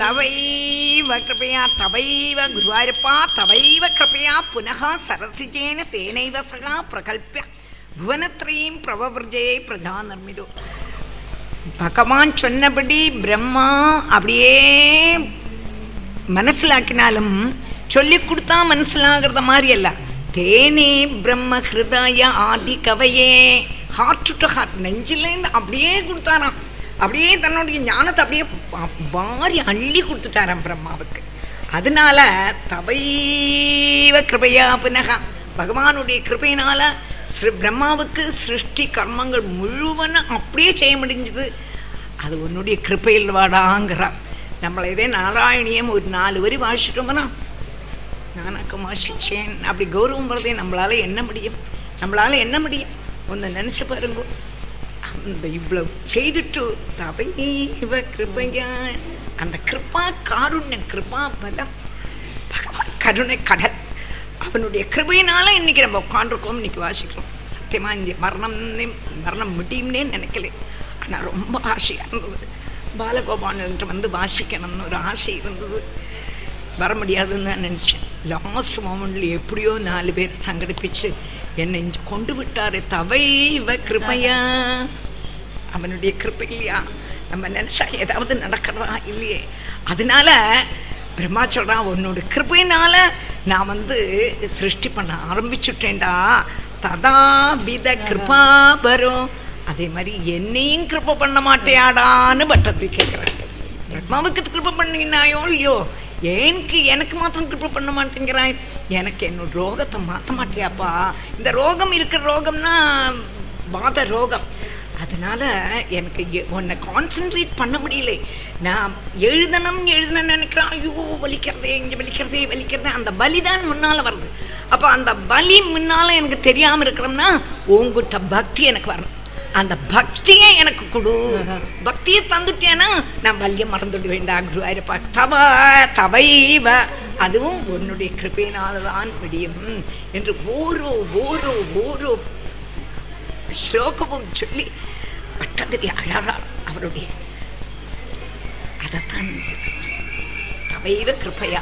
तवैव कृपया तवैव गुरुवायुरप्पा तवैव कृपया पुनः सरसिजेन तेनैव सह प्रकल्प्य भुवनत्रयीं प्रवव्रजे प्रजा निर्मिदो. பகவான் சொன்னபடி பிரம்மா அப்படியே மனசிலாக்கினாலும் சொல்லி கொடுத்தா மனசிலாகிறத மாதிரி அல்ல. தேனே பிரம்ம ஹிருதய ஆதி கவையே, ஹார்ட் டு ஹார்ட், நெஞ்சிலேருந்து அப்படியே கொடுத்தாராம். அப்படியே தன்னுடைய ஞானத்தை அப்படியே வாரி அள்ளி கொடுத்துட்டாராம் பிரம்மாவுக்கு. அதனால தவைவ கிருபையா புனகா, பகவானுடைய கிருபையினால ஸ்ரீ பிரம்மாவுக்கு சிருஷ்டி கர்மங்கள் முழுவதும் அப்படியே செய்ய முடிஞ்சது. அது உன்னுடைய கிருபையில் வாடாங்கிறான். நம்மளை இதே நாராயணியம் ஒரு 4 வரி வாசிட்டோம்னா நானாக்க வாசிச்சேன் அப்படி கௌரவம் வரதே நம்மளால் என்ன முடியும்? நம்மளால் என்ன முடியும்? ஒன்று நினச்சி பாருங்க. அந்த இவ்வளோ செய்துட்டு தவைவ கிருபையா, அந்த கிருப்பா காருண்யம், கிருப்பா பலம், பகவான் கருணை கடல், அவனுடைய கிருபையினால இன்னைக்கு நம்ம உட்காண்டிருக்கோம், இன்னைக்கு வாசிக்கிறோம். சத்தியமாக இந்த மரணம் முடியும்னே நினைக்கல. ஆனால் ரொம்ப ஆசையாக இருந்தது. பாலகோபாலன் வந்து வாசிக்கணும்னு ஒரு ஆசை இருந்தது. வர முடியாதுன்னு தான் நினச்சேன். லாஸ்ட் மோமெண்ட்டில் எப்படியோ 4 பேர் சங்கடிப்பிச்சு என்னை இங்கே கொண்டு விட்டார். தவைவ கிருபையா, அவனுடைய கிருப்பை இல்லையா? நம்ம நினச்சா ஏதாவது நடக்கிறதா இல்லையே. அதனால பிரம்மா சொல்கிறான், உன்னோட கிருப்பையினால நான் வந்து சிருஷ்டி பண்ண ஆரம்பிச்சுட்டேன்டா. ததா வித கிருபா வரும், அதே மாதிரி என்னையும் கிருப்பை பண்ண மாட்டேயாடான்னு பட்டத்தை கேட்குறாங்க. பிரம்மாவுக்கு கிருப்பை பண்ணினாயோ இல்லையோ, எனக்கு மாத்திரம் கிருப்பை பண்ண மாட்டேங்கிறாய், எனக்கு என்னோட ரோகத்தை மாற்ற மாட்டியாப்பா. இந்த ரோகம் இருக்கிற ரோகம்னா வாத ரோகம். அதனால எனக்கு உன்னை கான்சென்ட்ரேட் பண்ண முடியல. நான் எழுதணும்னு நினைக்கிறேன். ஐயோ வலிக்கிறதே, இங்கே வலிக்கிறதே, அந்த பலி தான் முன்னால் வருது. அப்போ அந்த பலி முன்னால் எனக்கு தெரியாமல் இருக்கிறோம்னா உங்ககிட்ட பக்தி எனக்கு வரணும். அந்த பக்தியை எனக்கு கொடு. பக்தியை தந்துட்டேன்னா நான் வலியை மறந்துவிட வேண்டாம். குருவாயிரப்பா தவைவ, அதுவும் உன்னுடைய கிருபையினால்தான் முடியும் என்று ஓரோ ஸ்லோகமும் சொல்லி பட்டதிரி அழகா அவருடைய அதைத்தான் தவைவ கிருபையா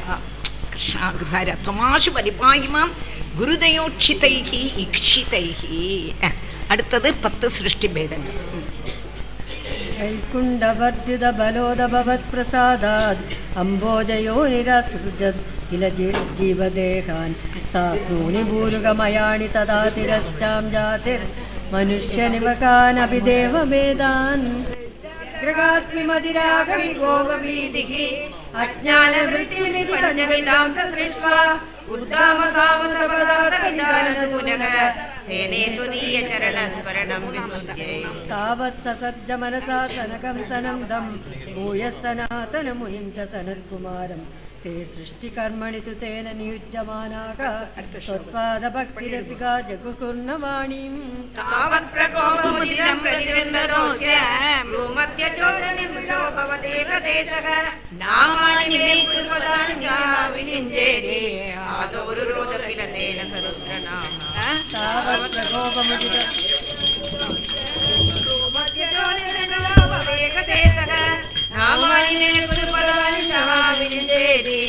கிருஷ்ணா குருவார தொமாசு பரிபாகிமாம் குருதயோட்சிதைகி இக்ஷிதைகி. அடுத்தது 10 சிருஷ்டி பேதங்கள். வைகுண்டவர்தித பலோதபவத் பிரசாதாத் அம்போஜயோ நிராசிருஜத் கில ஜீவதேகான் தாஸ்னூனி பூருகமயாணி ததா திரஷ்சாம் ஜாதிர் மனுஷ்யநிமகான் அபிதேவ வேதான் கிரகாஸ்மி மதிராகவி கோபபீதிகி அஜ்ஞானவృత్తిமிதி பஞ்சவிதாம் சஸ்ருஷ்வா तावत् ससज्ज मनसा सनकं सनन्दं भूयः सनातनमुनिं च सनत्कुमारं ते सृष्टिकर्मणि तु तेन नियुज्यमानाः त्वत्पादभक्तिरसिका जगुर्नवाणीं तावत् प्रकोपमुदितं प्रतिविन्ददोस्य भूमध्यचोदनिमृतो भवदेव देशः नामानि मे कुर्वदान्या विनिञ्जेदे आदौरुरोदकिलतेन सरुद्रनाम तावत् प्रकोपमुदितं भूमध्यचोदनिमृतो भवदेव देशः नामानि मे कुर्वदान्या विनिञ्जेदे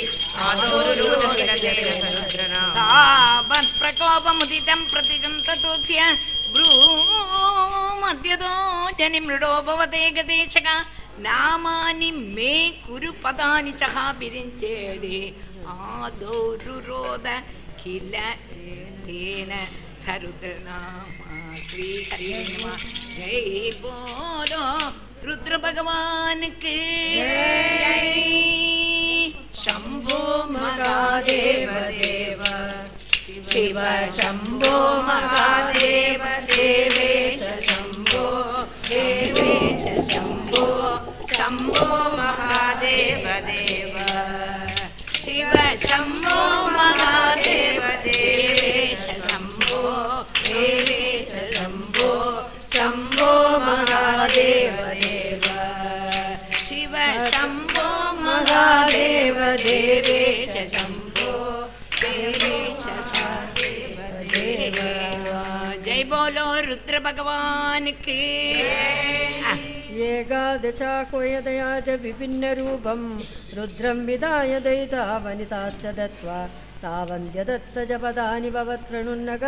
आदौरुरोदकिलतेन सरुद्रनाम तावत् प्रकोपमुदितं प्रतिगन्ततोस्य भ्रूमध्यतो जनिमृडो भवदेव देशः नामानि मे कुरु पदानि चः विरिञ्चेदे आदौरुरोद किल तेन सरुद्रनामा. श्री हरि नमः. जय बोलो रुद्र भगवान के जय. शंभो महादेव देव शिव शंभो महादेव देवेश शंभो देवेश शंभो शंभो महादेव देव शिव शंभो महादेव देवेश शंभो देवेश शंभो शंभो महादेव देव शिव शंभो महादेव देवेश शंभो देवेश देव. जय बोलो रुद्र ഭഗവാനുക്ക്. ഏകാദശാഹ്വയതയാ ച വിഭിന്നരൂപം രുദ്രം വിദായ ദയിതാ വനിതാശ്ച ദത്വാ താവന്ത്യദത്ത ച പദാനി ഭവത്പ്രണുന്നക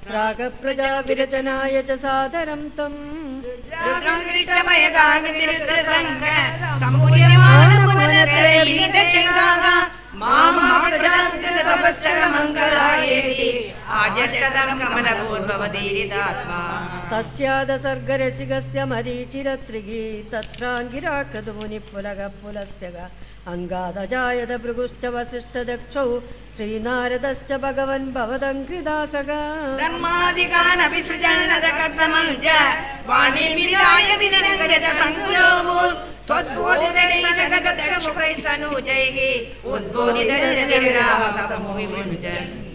പ്രാഗപ്രജാവിരചനായ ച സാദരം തം തസ്യാദസർഗരസികസ്യ മരീചിരത്രിഗീ തത്രാംഗിരാകൃതമുനിപുലക പുലസ്ത്യക അംഗാദജായത ഭൃഗുശ്ച വസിഷ്ഠദക്ഷൗ ശ്രീനാരദശ്ച ഭഗവൻ ഭവദംഘ്രിദാശക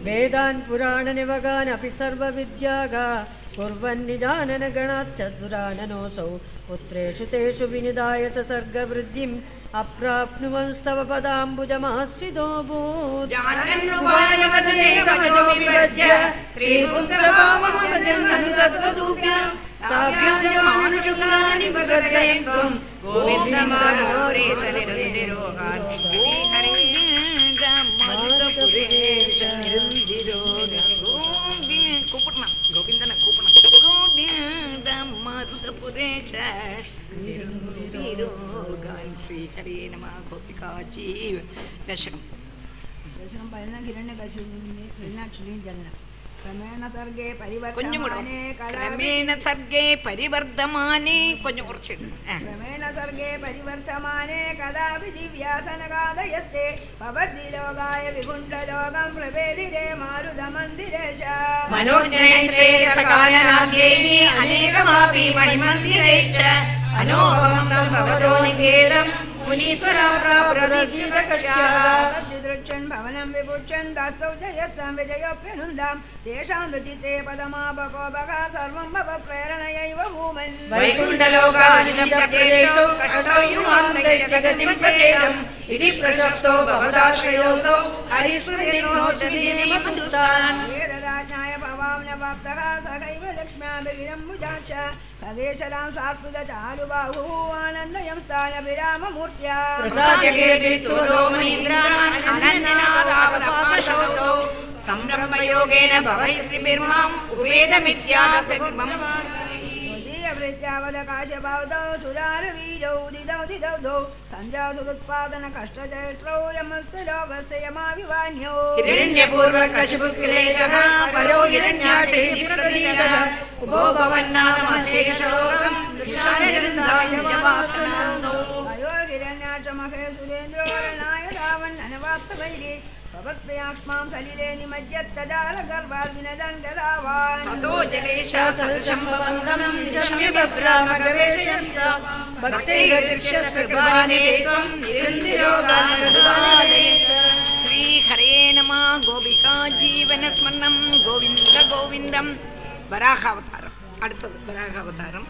വേദാൻ പുരാണനിവഗാൻ അപി സർവവിദ്യാഗാ കുർവന്നിജാനന ഗണാച്ചതുരാനനോസൗ പുത്രേഷു തേഷു വിനിദായ സസർഗവൃദ്ധിം അപ്രാപ്നുവംസ്തവ പദാംബുജമാശ്രിതോ ഭൂത് ഗോവിന്ദനെ കൂപ്പണം. ഗോവിന്ദ മരുതപുരേശ ശ്രീഹരേ നമ. ഗോപികാജീവ ദശകം. ദശകം 11 ഹിരണ്യകശിപുവിന്റെ ഹിരണ്യാക്ഷരിയും ജനനം. ക്രമേണ സർഗേ പരിവർദ്ധമാനേ കൊഞ്ഞു കുറച്ചിട്ട് ക്രമേണ സർഗേ പരിവർത്തമാനേ കഥാവിധി വ്യാസനകാദയസ്തേ ഭവതി ലോകായ വികുണ്ഠലോകം പ്രവേദിരേ മാരുതമന്ദിരേശ മനോജ്ഞേയസകാലനാദ്യൈ അനേകമാപി മണിമന്ദിരൈശ്ച അനോപമം ഭവതോ നികേതം ദൃക്ഷൻ ഭവനം വിപുക്ഷൻ ദത്തൗ ജയത്താം വിജയോപ്യനുന്ദാം തേഷാം ചിത്തേ പദമാപകോപക സർവം ഭവ പ്രേരണയൈവ ഭൂമൻ വൈകുണ്ഠലോകാനുജപ്രേഷ്ടോ കഷ്ടയുമാം ദൈത്യഗതിം പ്രചേതം ഇതി പ്രശസ്തോ ഭവദാശ്രയോതോ ഹരിസ്മൃതിനോ ശ്രുതിനിമപുതുസാൻ ഏതദാജ്ഞായ ഭവാംന ഭക്തഃ സഹൈവ ലക്ഷ്മ്യാഭിരംബുജാക്ഷ തദേശരാം സാത്വിക ചാരുബാഹു ആനന്ദയം സ്ഥാനഭിരാമമൂർത്യാ സംരംഭയോഗേന ഭവൈശ്രീഭിർമാം ഉപേദമിത്യാദം വൃത്യാവതകാശഭാവതോ സുരാരവീരൗ ദിദൗ ദിദൗ സഞ്ജാസുതുത്പാദന കഷ്ടചൈത്രൗ യമസ്യ ലോകസ്യ യമാവിവാന്യോ ഹിരണ്യപൂർവകശിപുക്ലേശഃ പരോ ഹിരണ്യാക്ഷേതി പ്രതീകഃ ഉപോ ഭവന്നാമശേഷലോകം ഋഷാരജന്തായവാസനന്ദോ അയോർഹിരണ്യാക്ഷമഹേ സുരേന്ദ്രോരണായ രാവൺ അനവാപ്തവൈരി ഭവത്പ്രിയാക്ഷ്മാം സലിലേ നിമജ്ജത്തജാലഗർഭാദ്വിനദൻ ഗതാവാൻ തതോ ജലേശാ സദശംഭവന്തം നിശമ്യ ബഭ്രാമഗവേഷന്തം ഭക്തൈർദൃശ്യസ്യ കൃപാനിധേത്വം നിരന്തിരോഗാനുദാനേശ. ശ്രീഹരേ നമഃ. ഗോപികാ ജീവനസ്മരണം. ഗോവിന്ദ ഗോവിന്ദം. വരാഹാവതാരം. അടുത്തത് വരാഹാവതാരം.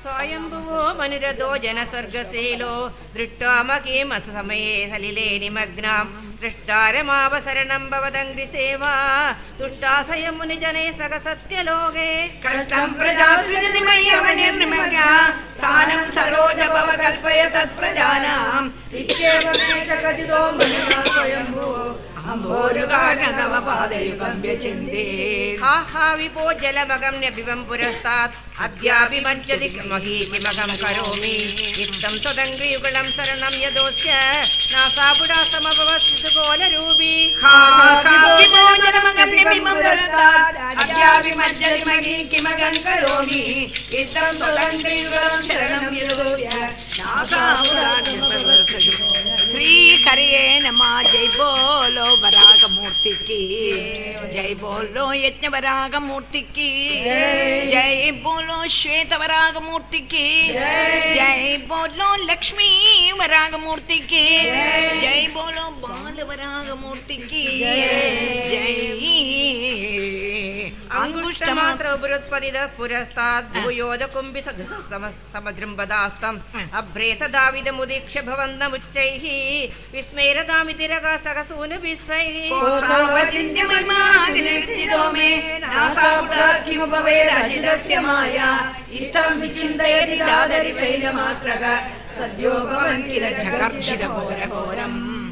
സ്വയംഭുവോ മനുരഥോ ജനസർഗശീലോ ദൃഷ്ടാമകീമസ സമയേ സലിലേ നിമഗ്നാം ദൃഷ്ടാരമാവസരണം ഭവദംഘ്രിസേവാ ദുഷ്ടാസയം മുനിജനേ സകസത്യലോകേ കഷ്ടം പ്രജാസൃജതിമയ്യവനിർനിമഗ്ന സ്ഥാനം സരോജ ഭവ കൽപ്പയ തത്പ്രജാനാം ഇത്യേവമേഷ കഥിതോ മനുനാ സ്വയംഭുവോ അംഭോരുകാടനവ പാദയുഗം വ്യചിന്തേ. ഹാ ഹാ വിപോ ജലമഗമ്യഭിവം പുരസ്താത് അദ്യാഭിമജ്ജതി മഹീകിമകം കരോമി ഇത്തം സ്വതംഗ്രിയുഗളം ശരണം യദോസ്യ നാസാപുടാസമഭവസ്തുകോലരൂപീ ഹാ ഹാ വിഭോ ജലമഗമ്യഭിമം പുരസ്താത് അദ്യാഭിമജ്ജതി മഹീകിമകം കരോമി ഇത്തം സ്വതംഗ്രിയുഗളം ശരണം യദോസ്യ നാസാപുടാസമഭവസ്തുകോലരൂപീ. ശ്രീ ഹരിയേ നമഃ. ജയ് ബോലോ വരാഗമൂർത്തിക്ക്. ജയ് ബോലോ യജ്ഞവരാഗമൂർത്തിക്ക്. ജയ് ബോലോ ശ്വേതവരാഗമൂർത്തിക്ക്. ജയ് ബോലോ ലക്ഷ്മി വരാഗമൂർത്തിക്ക്. ജയ് ബോലോ ബാലവരാഗമൂർത്തിക്ക്. ജയ് അങ്കുഷ്ടമാത്ര ഉപരുത്പതിത പുരസ്താദ് ഭൂയോധ കുംഭി സമജൃംബദാസ്തം അഭ്രേതദാവിദമുദീക്ഷ്യ ഭവന്തമുച്ചൈഃ വിസ്മേരദാമിതിരക സഹസൂനുഭിസ്വൈഃ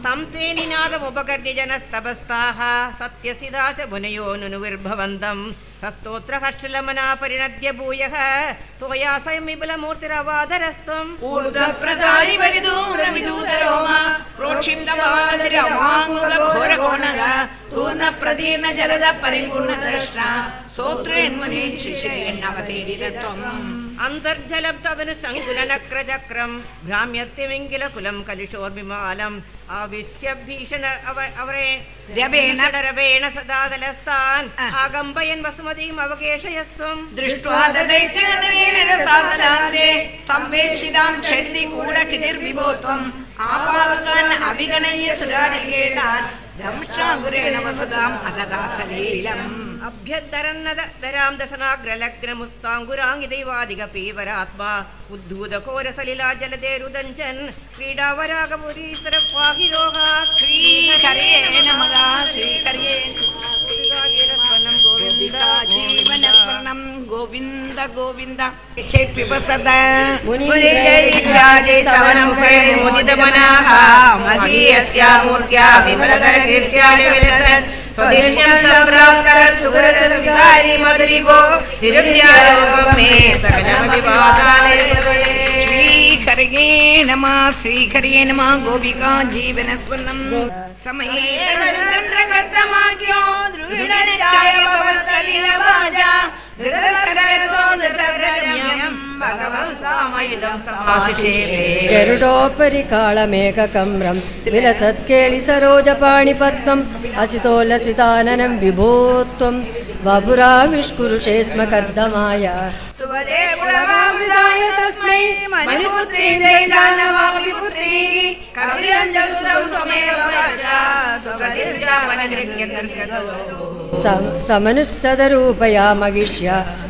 തം തേ നിനാദമുപകർണ്യജനസ്തപസ്താഃ സത്യസിദാസ മുനയോ നുനുവിർഭവന്തം തസ്തോത്ര ഹർഷലമനാ പരിണദ്യ ഭൂയഃ ത്വയാ സ്വയം വിപുലമൂർത്തിരവാദരസ്ത്വം ഊർധ്വപ്രസാരി പരിദൂരവിദൂതരോമ പ്രോക്ഷിപ്തവാദരവാങ്കുലഘോരകോണക പൂർണ്ണപ്രതീർണ ജലദ പരിപൂർണദൃഷ്ട സോത്രേന്മുനേ ശിശിരേണവതേരിതത്വം അന്തർജലം തവനു ശങ്കുലനക്രചക്രം ഭ്രാമ്യത്യമിങ്കിലകുലം കലുഷോർവിമാലം ആവിശ്യ ഭീഷണ രവേണ സദാതലസ്ഥാൻ ആകമ്പയൻ വസുമതിയും അവകേഷയസ്ത്വം ദൃഷ്ട്വാ ദൈത്യനസാദലാന്തേ സംവേശിതാം ഛന്ദി കൂടകിനിർവിഭോത്വം ആപാദതാൻ അഭിഗണയ്യ സുരാരികേടാൻ ദംശാഗുരേണ വസുതാം അദദാസലീലം അഭ്യധരന്നതരാം ദശനാഗ്രലഗ്രമുസ്താങ്കുരാംഗിദൈവാധിക പീവരാത്മാ ഉദ്ധൂതഘോരസലിലാ ജലദേരുദഞ്ചൻ ക്രീഡാവരാഗപുരീശ്വരവാഹിരോഗ ശ്രീഹരേ നമഃ ശ്രീഹരേ ജീവനസ്മരണം ഗോവിന്ദ ഗോവിന്ദ പിപസദ മുനിജൈരാജൈസ്തവനമുഖൈർമുദിതമനാഃ മഹീയസ്യാമൂർത്യാ വിമലകരകീർത്യായ വിലസൻ സ്വദേശം സംപ്രാപ്തസുഖരസവികാരി മധുരിഭോ നിരുദ്യാരോഗമേ സകലമതിവാദാനേ ശ്രീഹരേ നമഃ ശ്രീഹരേ നമഃ ഗോപികാ ജീവനസ്മരണം സമയേ ചന്ദ്രകർത്തമാക്യോ ദ്രുഹിണചായ ഭവത്തലീലവാചാ ധൃതസർഗരസോദസർഗരമ്യം ഭഗവൻ കാമയിദം സമാശിഷേ ഗരുഡോപരി കാളമേഘകമ്രം വിലസത്കേളി സരോജപാണിപത്മം അസിതോല്ലസിതാനനം വിഭോത്വം വപുരാവിഷ്കുരുഷേ സ്മ കർദ്ദമായ തുവദേ പുളകാവൃതായ തസ്മൈ മനുപുത്രീ ദൈതാനവാവിപുത്രീ കവിരഞ്ജസുതം സ്വമേവ വജ്രാ സ്വഗതിർജാവനകൃത്യകൃത്യതോ സമനുശ്ചതരൂപയാ മഹിഷ്യ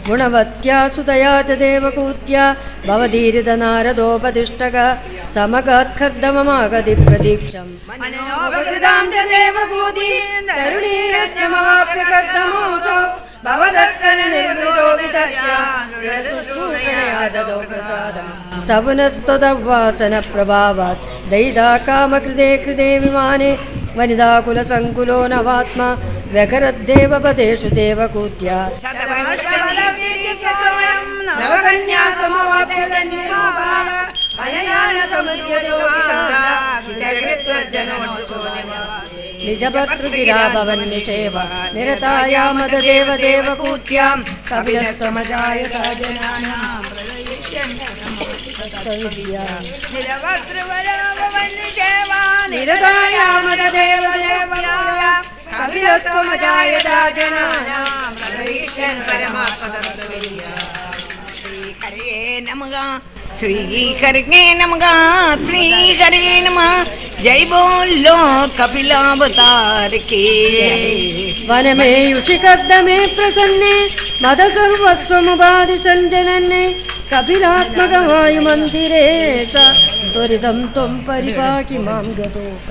ഗുണവത്യാ സുതയാ ച ദേവകൂത്യാ ഭവതീരിത നാരദോപതിഷ്ടക സമഗാത്കർദ്ദമമാഗതി പ്രതീക്ഷം മനോപകൃതാം ച ദേവകൂതീം തരുണീരത്നമവാപ്യ കർദ്ദമോസോ ഭവദത്തന നിർവൃതോ വിദസ്യാ ൂഷണയാദോ പ്രസാദം സപുനസ്ത്വദവാസന പ്രഭാവാത് ദൈതാ കാമകൃതേ കൃതേ വിമാനെ വനിതാകുലസങ്കുലോ നവാത്മാ വ്യകരദ്ദേവപദേഷു ദേവകൂത്യാ ശതമഷ്ടബലവ്യരീകൃതോയം നവകന്യാസമവാപ്യ കന്യരൂപാല നിജഭർതൃഗിരാഭവന്നിഷേവ നിരതായാമദേവ ദേവകൂത്യാം കപിലസ്ത്വമജായത ജനാനാം ശ്രീഹരേ നമഃ ശ്രീഹരേ നമഃ ശ്രീഹരേ നമഃ ജയ് ബോല്ലോ കപിലാവതാര കേ വനമേയുഷി കർദ്ദമേ പ്രസന്നേ മദസർവസ്വമുപാദിസഞ്ജനന്നെ കപിലാത്മകവായുമന്ദിരേശ ത്വരിതം ത്വം പരിപാകി മാം ഗതോക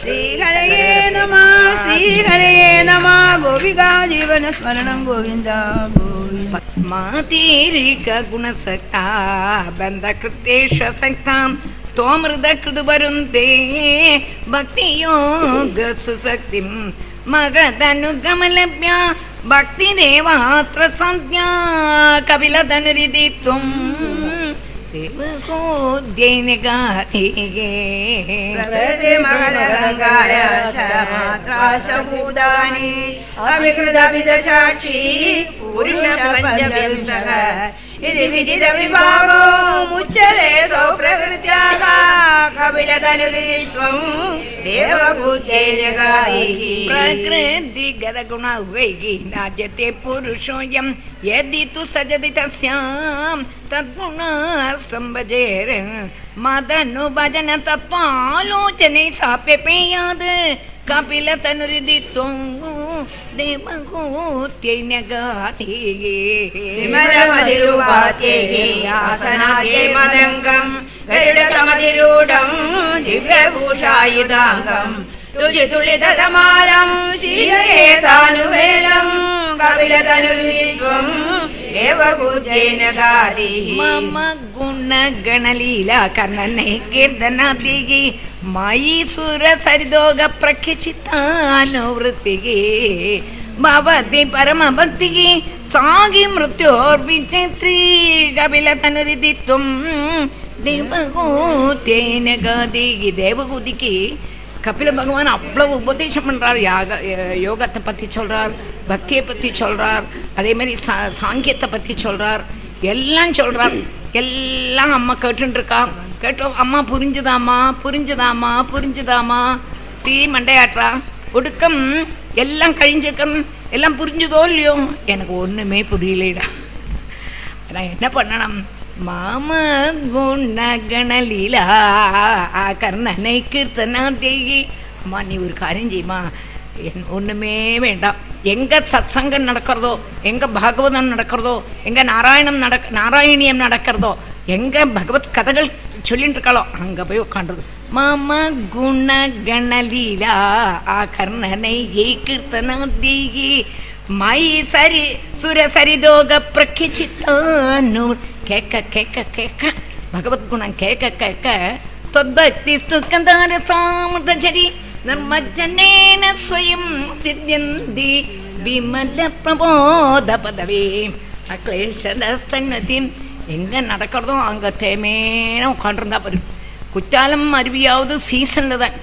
ശ്രീഹരയേ നമഃ ശ്രീഹരയേ നമഃ ഗോപികാ ജീവനസ്മരണം ഗോവിന്ദ ഗോവിന്ദ മാതീരിക ഗുണസക്താ ബന്ധകൃത്യേഷ്വസക്താം ത്വമൃതകൃതുവരുന്തേ ഭക്തിയോഗ സുശക്തിം മഗധനുഗമലഭ്യ ഭക്തിദേവാത്ര സംജ്ഞാ കപിലധനുരിതി ത്വം ദേവകോദ്യൈനഗാധികേ പ്രകൃതി മകരംഗായ ശമാത്രാശഭൂതാനി അവികൃതവിദസാക്ഷി പുരുഷ പഞ്ചവിംശഃ ഇതി വിദിത വിഭാഗോ മുച്യതേ സോ പ്രകൃത്യാഃ കപിലധനുരിത്വം ദേവകൂത്യൈനഗാധിഃ പ്രകൃതിഗതഗുണ വൈകി രാജ്യത്തെ പുരുഷോയം യദി തു സജതി തസ്യാം തദ്ഗുണസംഭജേരൻ മദനുഭജന തത്വാലോചനേ സാപ്യപേയാത് കപിലതനുരിതി ത്വം ದೇವಹೂತ್ಯೈ ನಗಾತಿ विमलमधिरुवात्यै आसनायै मदङ्गं गरुडसमधिरूढं दिव्यभूषायुधाङ्गं तुलितुलितमालं शीलये तानुवेलं कपिलतनुरित्वं देवहूत्येन गादिः मम गुणगणलीला कर्णनै कीर्तनादिगी मयीसुर सरिदोग प्रख्यचितानुवृत्तिगे भवति परमभक्तिगे सागी मृत्योर्विचित्री कपिलतनुरिदित्वं தேவகூத்தேன காதிகி. தேவகூதிக்கு கபில பகவான் அவ்வளவு உபதேசம் பண்ணுறார். யோகத்தை பற்றி சொல்கிறார், பக்தியை பற்றி சொல்கிறார், அதே மாதிரி சாங்கியத்தை பற்றி சொல்கிறார், எல்லாம் சொல்கிறார். எல்லாம் அம்மா கேட்டுருக்கா. கேட்டோம், அம்மா புரிஞ்சுதாம்மா புரிஞ்சுதாம்மா புரிஞ்சுதாம்மா தீ மண்டையாட்டுறா. ஒடுக்கம் எல்லாம் கழிஞ்சிருக்கம், எல்லாம் புரிஞ்சுதோ இல்லையோ, எனக்கு ஒன்றுமே புரியலடா, நான் என்ன பண்ணணும்? மாம குணகணலீலா கர்ணனை கீர்த்தனா தேகி. அம்மா நீ ஒரு காரியம் செய்யுமா, ஒன்றுமே வேண்டாம். எங்கே சத்சங்கம் நடக்கிறதோ, எங்கே பாகவதம் நடக்கிறதோ, எங்கே நாராயணியம் நடக்கிறதோ, எங்கே பகவத் கதைகள் சொல்லிட்டு இருக்காளோ அங்கே போய் உட்காண்டுறது. மாம குணகணலீலா கர்ணனை கீர்த்தனா தேகி மயி சரி சுர சரிதோக பிரக்கிச்சித்தானூர். கேட்க கேட்க கேட்க பகவத்குணம் கேட்க கேட்க தொத்பக்தி ஸ்துக்கந்தார சாமுதரி நர்மஜனேன ஸ்வயம் சித்யந்தி விமல பிரபோத பதவி அக்லேஷதஸ்தன்னதி. எங்கே நடக்கிறதோ அங்கே தேமேன உட்காண்டிருந்தா பாரு. குற்றாலம் அருவியாவது சீசனில் தான்,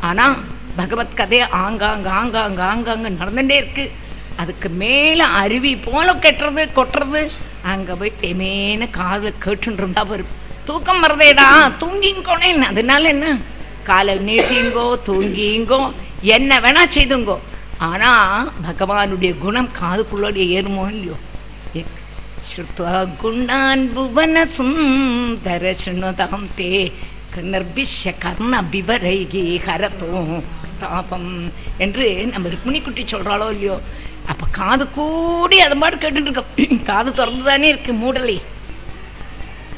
ஆனால் பகவத் கதை ஆங்காங்க ஆங்காங்க ஆங்காங்க நடந்துகிட்டே இருக்குது. அதுக்கு மேலே அருவி போல கெட்டுறது கொட்டுறது. அங்கே போய் தெமேன காதில் கேட்டுன்னு இருந்தா வரும். தூக்கம் வரதேடா, தூங்கிங்கோனேன். அதனால என்ன, காலை நீட்டிங்கோ தூங்கிங்கோ என்ன வேணா செய்துங்கோ, ஆனால் பகவானுடைய குணம் காதுக்குள்ளோடைய ஏறுமோ இல்லையோ. ஸ்ருத்வா குணான் புவன சுந்தர ஸ்ருணுதாம் தே நிர்பிஷ்ய கர்ண விவரைகி ஹரதோ தாபம் என்று நம்ம ருக்மிணிக்குட்டி சொல்கிறாளோ இல்லையோ. அப்போ காது கூடி அதை பாட்டு கேட்டுருக்கோம். காது திறந்து தானே இருக்குது, மூடலை.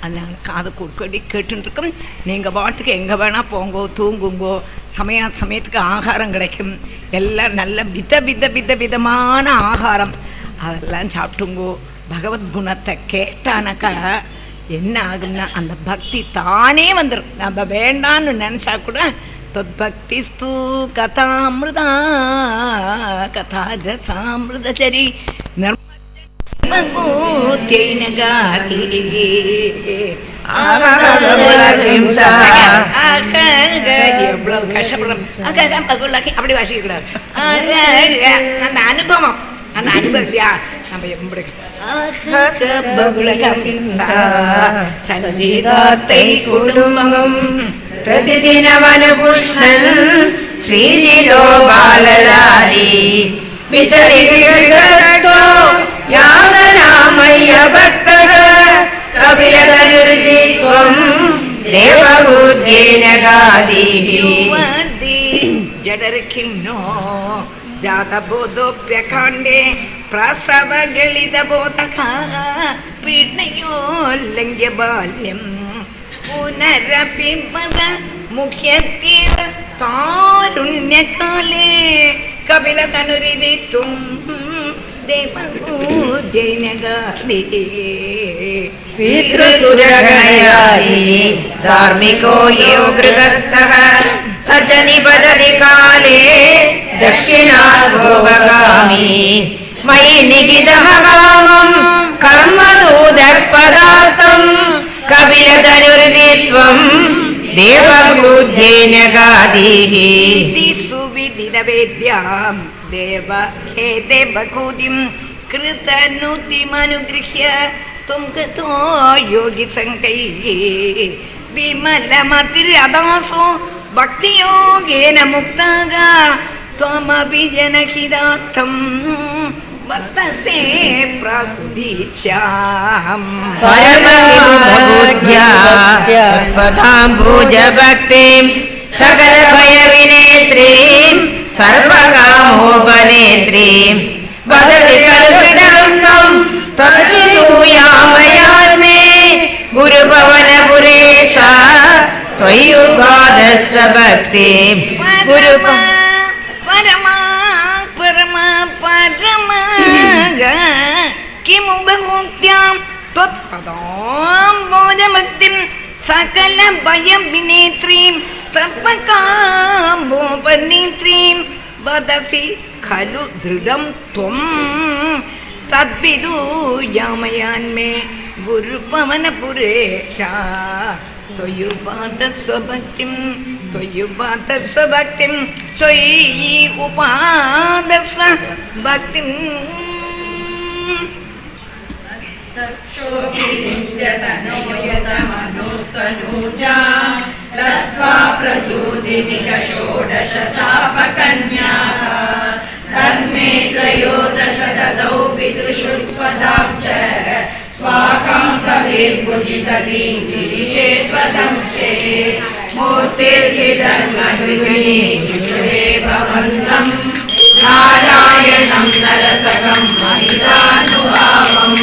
அதனால் காது கூடி கேட்டுருக்கோம். நீங்கள் பாட்டுக்கு எங்கே வேணால் போங்கோ, தூங்குங்கோ, சமயத்துக்கு ஆகாரம் கிடைக்கும். எல்லாம் நல்ல விதமான ஆகாரம் அதெல்லாம் சாப்பிட்டுங்கோ. பகவத் குணத்தை கேட்டானாக்கா என்ன ஆகும்னா அந்த பக்தி தானே வந்துடும். நம்ம வேண்டான்னு நினச்சா கூட தொத்பக்திஸ்து கதாமிருதா கதாரசாமிருதச்சரி நர்மஜ்ஜனகூத்யைன காதி. எவ்வளவு கஷ்டப்படுறோம். அப்படி வாசிக்கக்கூடாது. அந்த அனுபவம் இல்லையா, நம்ம எப்படி சஞ்சீதாத்தை குடும்பம் प्रतिदिनवनपुष्णन् श्रीनिलो बाललाली विसरितो यादनामय्य भक्तः कपिलतनुर्जित्वं देवहूत्येन गादिः. जडरखिन्नो जातबोधोऽप्यकाण्डे प्रसवगलितबोधः पीड्नयोल्लङ्घ्य बाल्यम् पुनरपि पद मुख्यतीव तारुण्यकाले कपिलतनुरिदित्वं देवहूत्येन गादि. पितृसुरगणयादि धार्मिको यो गृहस्थः सजनिपदति काले दक्षिणाद्भोगगामी मयि निहितमकामं कर्मदूदपदार्थं कपिलतनुर्दित्वं देवहूत्येन गादिः. सुविदितवेद्यां देव हे देवहूतिं कृतनुतिमनुगृह्य त्वं गतो योगिसङ्गैः विमलमतिरदासो भक्तियोगेन मुक्ताः त्वमपि जनहितार्थं वर्तसे प्राकुदीचाम्. परमभूजभक्तिं सकलभयविनेत्रीं सर्वकाम कामोपनेत्रीं वदति कल्पनां तद्विदूयामयान्मे गुरुभवनपुरेशा त्वय्युपादस्स भक्तिं किमु बहुक्त्यां त्वत्पदाम्बोजभक्तिं सकल भयं विनेत्रीं सर्वकामोपनेत्रीं वदसि खलु दृढं त्वं तद्विदूयामयान्मे गुरुपवनपुरेशा त्वय्युपादस्व भक्तिं त्वयि उपादस्व भक्तिं लब्ध्वा प्रसूतिमिह षोडश शापकन्याः धर्मे त्रयोदश ददौ पितृषु स्वदां च स्वाकं कविर्भुजिसतीं गिरिशे त्वदंशे मूर्तिर्हि धर्मगृहिणी शिशुरे भवन्तं नारायणं नरसकं महितानुभावम्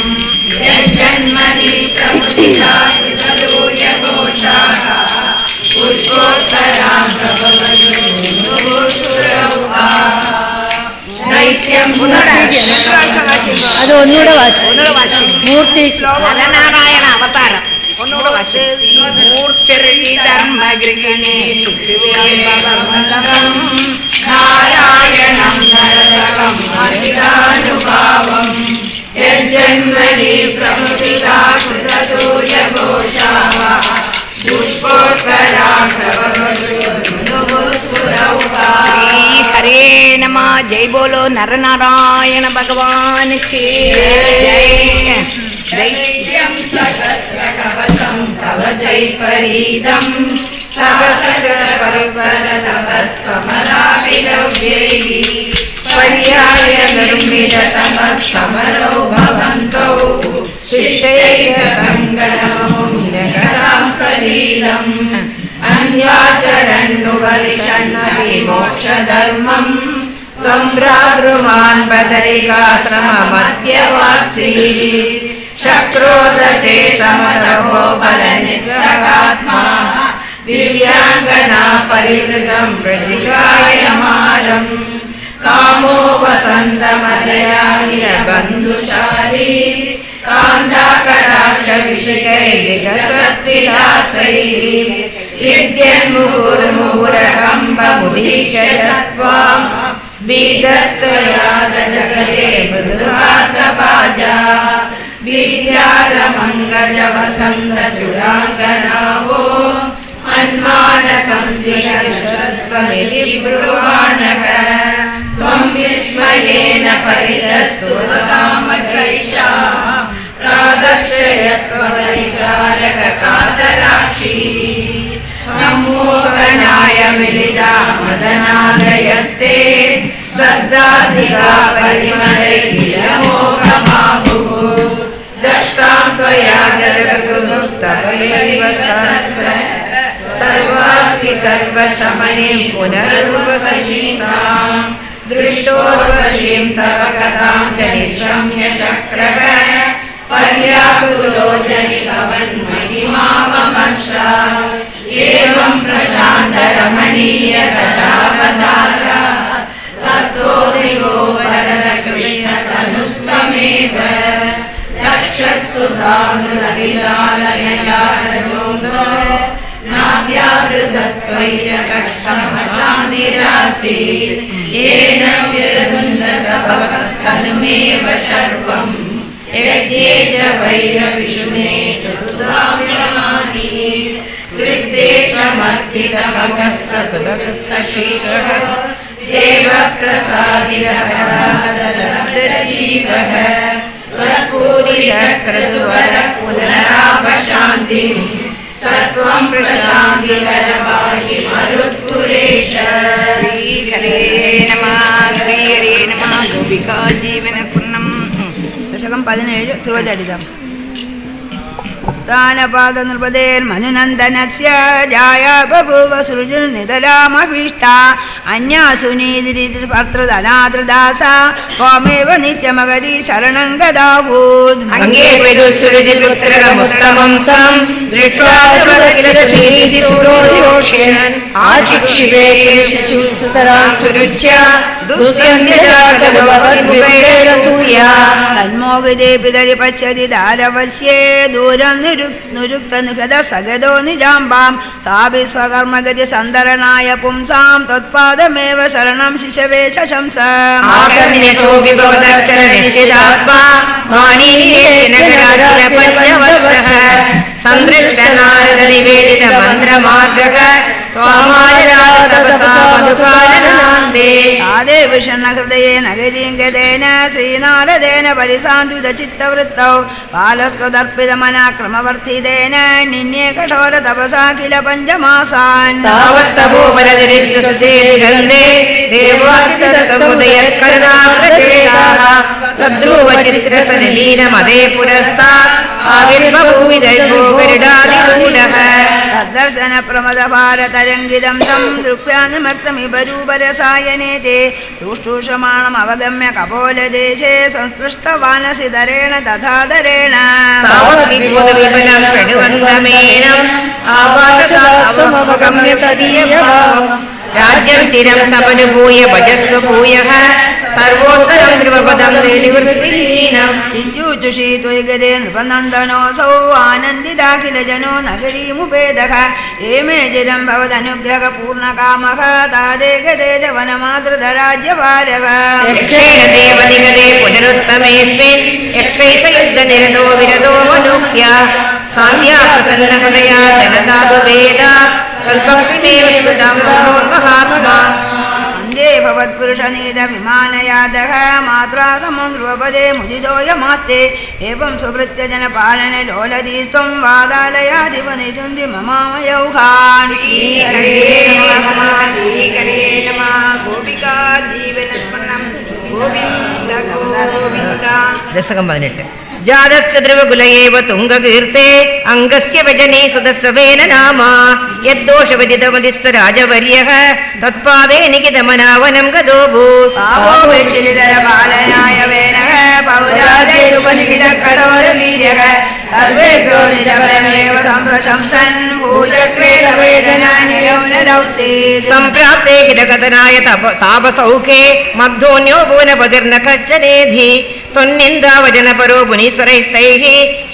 यज्जन्मनि प्रमुदिता कृतदूर्यघोषाः पुष्पोत्तरां அது ஒன்னோட வாசி மூர்த்தி நரநாராயண அவதாரம் ஒன்னோட வாசி மூர்த்திர்ஹி தர்மகிருகிணி சுசிவே பவந்தம் नारायणं नरसकं महितानुभावम् यज्जन्मनि प्रमुदिता कृतदूर्यघोषाः पुष्पोत्तरां श्री हरे नमः जय बोलो नरनारायण भगवान की जय सहस्रकवचं तव जयपरीदं सहस्रपरिवरतपस्कमलाभिरव्यैः पर्याय निर्मिततमः समरौ भवन्तौ शिष्टैकसङ्गणमुण्यकरां सलीलम् अन्याचरन्नुपदिशन्नहि मोक्षधर्मम् त्वं भ्रातृमान् बदरिकाश्रममध्यवासी शक्रोदचेतमतपो बलनिस्सगात्मा दिव्यांगना परिवृतं प्रतिगायमानम् कामो वसन्तमलया बन्धुशाली कान्दाकटाक्षविषयैर्विकसद्विलासैः विद्यन्मुहुर्मुहुरकम्बमुदीक्षयत्वा बीजस्वयादजगते मृदुहासभाजा विद्यालमङ्गजवसन्तचूडाङ्गनावो अन्मानसंद्विषत्वमिति ब्रुवाणः त्वं विस्मयेन परितस्तुतामकैषा प्रादक्षयस्वपरिचारककातराक्षी सम्मोहनाय मिलिता मदनादयस्ते दद्दासिका परिमलैर्मोहमाभुः दष्टां त्वया जगद्गुरुस्तवैव सर्वासि सर्वशमनीं पुनरुपसीतां दृष्टोर्वशीं तव कथां च निशम्य चक्रः पर्याकुलो जनिभवन्महिमावमर्षा एवं प्रशान्तरमणीयकथावतारा तत्त्वोदिगो वरदकृष्णतनुस्तमेव लक्षस्तु दानुरविलालनया रजोन्दो नाद्यावृतस्त्वयि कष्टमशान्तिरासीत् येन विरुन्धसभवत्तनुमेव शर्वम् यज्ञे च वैरविशुने सुधाम्यमानी कृद्देशमर्पितमगः सकृतशीर्षः देवप्रसादितः त्वत्पूरितक्रतुवरः पुनरापशान्तिं सत्वं प्रशान्तिकरवाहि मरुत्पुरेश श्री हरे नमः गोपिका जीवनपूर्णम् दशकं 17 ध्रुवचरितम् उत्तानपादनृपतेर्मनुनन्दनस्य जाया बभूव सृजुर्नितरामभीष्टा अन्यासुनीतिर्भर्तृधनातृदास त्वमेव नित्यमगതി शरणं गदाभूत् अङ्गे विदुःसुरजिपुत्रकमुत्तमं तं दृष्ट्वा ध्रुवकिलदशीति सुरोधिरोषेण आचिक्षिपे शिशुसुतरां सुरुच्य दुष्यन्त्यजातगवद्विवेरसूया तन्मोहिते पितरि पश्यति दारवश्ये दूरं निरुक्तनुगद सगदो निजाम्बां सा विश्वकर्मगति सन्दरणाय पुंसां तत्पादमेव शरणं शिशवे शशंस आकर्ण्यसोऽपि भवदक्षरनिश्चितात्मा मानीयेनगराधिपत्यवत्सः सन्दृष्टनारदनिवेदितमन्त्रमार्गः त्वामाराधतपसा मधुकालनान्ते तादे विषण्णहृदये नगरीं गतेन श्रीनारदेन परिसान्वितचित्तवृत्तौ बालस्त्वदर्पितमनाक्रमवर्तितेन निन्ये कठोरतपसा किल पञ्चमासान् तावत्तपोपलतिरिच्युचेतिगन्धे देवादितस्तमुदयत्करुणाप्रचेताः तद्ध्रुवचित्रसनिलीनमदे पुरस्तात् आविर्बभूविदर्भो गरुडादिरूढः तद्दर्शनप्रमदभारतरङ्गितं तं दृक्व्यानुमक्तमिबरूपरसायने ते सुष्ठूषमाणमवगम्य कपोलदेशे संस्पृष्टवानसिधरेण तथाधरेण तावद्विपुलविपुलं प्रणुवन्तमेनम् आपातमवगम्य तदीयभावम् राज्यं चिरं समनुभूय भजस्व भूयः सर्वोत्तरं ध्रुवपदं निवृत्तिहीनम् इत्युजुषी त्वयिगदे नृपनन्दनोऽसौ आनन्दिताखिलजनो नगरीमुपेदः हेमे चिरं भवदनुग्रहपूर्णकामः तादे गदे च वनमातृधराज्यभारः यक्षेण देवनिगदे पुनरुत्तमेऽस्मिन् यक्षैसयुद्धनिरतो विरतो मनुक्त्या सान्ध्याप्रसन्नहृदया जनतातु वेद कल्पक्तिमेव स्मृतं महात्मा वन्दे भवत्पुरुषनीतविमानयादः मात्रा समं ध्रुवपदे मुदितोऽयमास्ते एवं सुभृत्यजनपालने लोलधीस्त्वं वादालयाधिपनिरुन्धि ममामयौघान् श्रीहरे नमः श्रीहरे नमः गोपिका जीवनस्मरणं गोविन्द गोविन्द दशकं 18 जातश्च ध्रुवकुलयेव तुङ्गकीर्ते अङ्गस्य वजने सुदस्वेन नाम यद्दोषविदितमदिस्स राजवर्यः तत्पादे निकितमनावनं गतोऽभूत् पालनाय वेनः पौरादेशुपनिकितकठोरवीर्यः सर्वेभ्यो निजमेव सम्प्रशंसन् भूचक्रेणवेदनानि यौनरौसीत् सम्प्राप्ते किलकथनाय तापसौखे मध्योऽन्यो भुवनपतिर्न कच्चनेधि त्वन्निन्दावजनपरो मुनीश्वरैस्तैः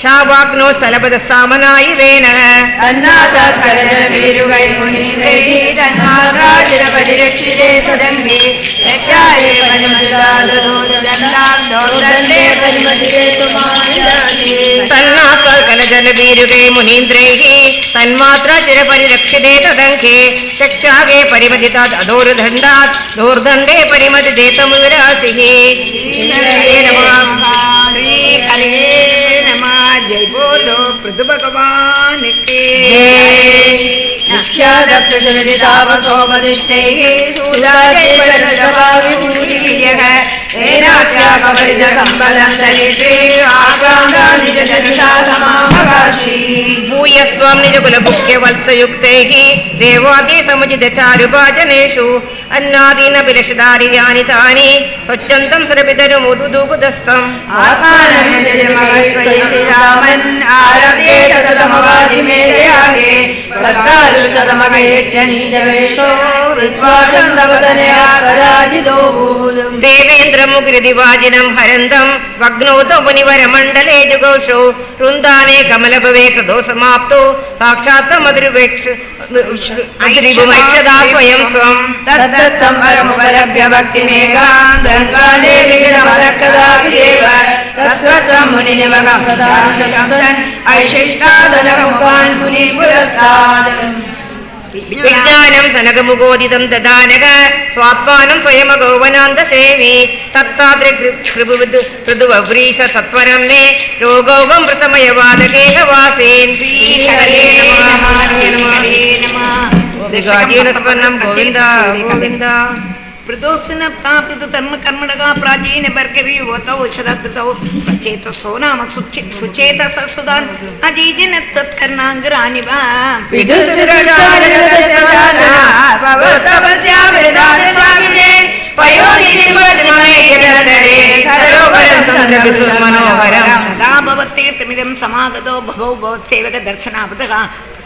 शावाग्नो सलपदसामनायिवेनः तन्नाचात्कलजनभीरुगै मुनीन्द्रैः तन्मात्राचिरपरिरक्षिते सदङ्गे यज्ञाये परिमतिदाददोदण्डाब्दोदण्डे परिमतिरे तुमानिदाति तन्नाकलजनवीरुगै मुनीन्द्रैः तन्मात्राचिरपरिरक्षिते तदङ्के चक्षागे परिमतितात् अधोर्दण्डात् दोर्दण्डे परिमतिते तमुविरासिः श्री हरे नमः जय बोलो पृथु भगवान के नित्यादप्रचलितापसोपदिष्टैः सूदाजयः एनात्यागपरिदसम्पदं दरिद्रे आक्रान्तानिजनुषा समामकाक्षी भूयस्त्वं निजकुलभुक्यवत्सयुक्तैः देवादि समुचितचारुभाजनेषु अन्नादीनभिलषदानि तानि स्वच्छन्तं सुरपितरुमुदुदुगुदस्तम् आत्मानमेजमगत्वयति आरभ्ये शततमवादिमेरयागे शतमगैत्यनीजवेशो विद्वाचन्दवदनया पराजितोऽभूत् देवेन्द्रमुगिरिदिवाजिनं हरन्तं वग्नौतो मुनिवरमण्डले जुगौषो वृन्दाने कमलभवे कृतो समाप्तो साक्षात् मधुरिभुमैक्षदा स्वयं स्वम् तत्तत्तं परमुपलभ्य भक्तिमेकां गङ्गादेवीरमलकदाभिरेव तत्र मुनिनिमगं शंसन् ऐशिष्टादनमुखान् मुनिपुरस्तात् विज्ञानं सनकमुगोदितं ददानः स्वात्मानं स्वयमगौवनान्दसेवी तत्ताद्रिकृभुवृदुवव्रीश सत्वरं मे रोगौवं मृतमयवादकेह वासेन् श्रीहरे नमः गोविन्द गोविन्द पृथोस्नप्ता पृथुधर्म कर्मणगा प्राचीन बर्गरीवतौ औषधकृतौ प्रचेतसो नाम सुचेतससुदान् अजीजन तत्कर्णाङ्गराणि वा सदा भवतीर्थमिदं समागतो भवौ भवत्सेवक दर्शनावतः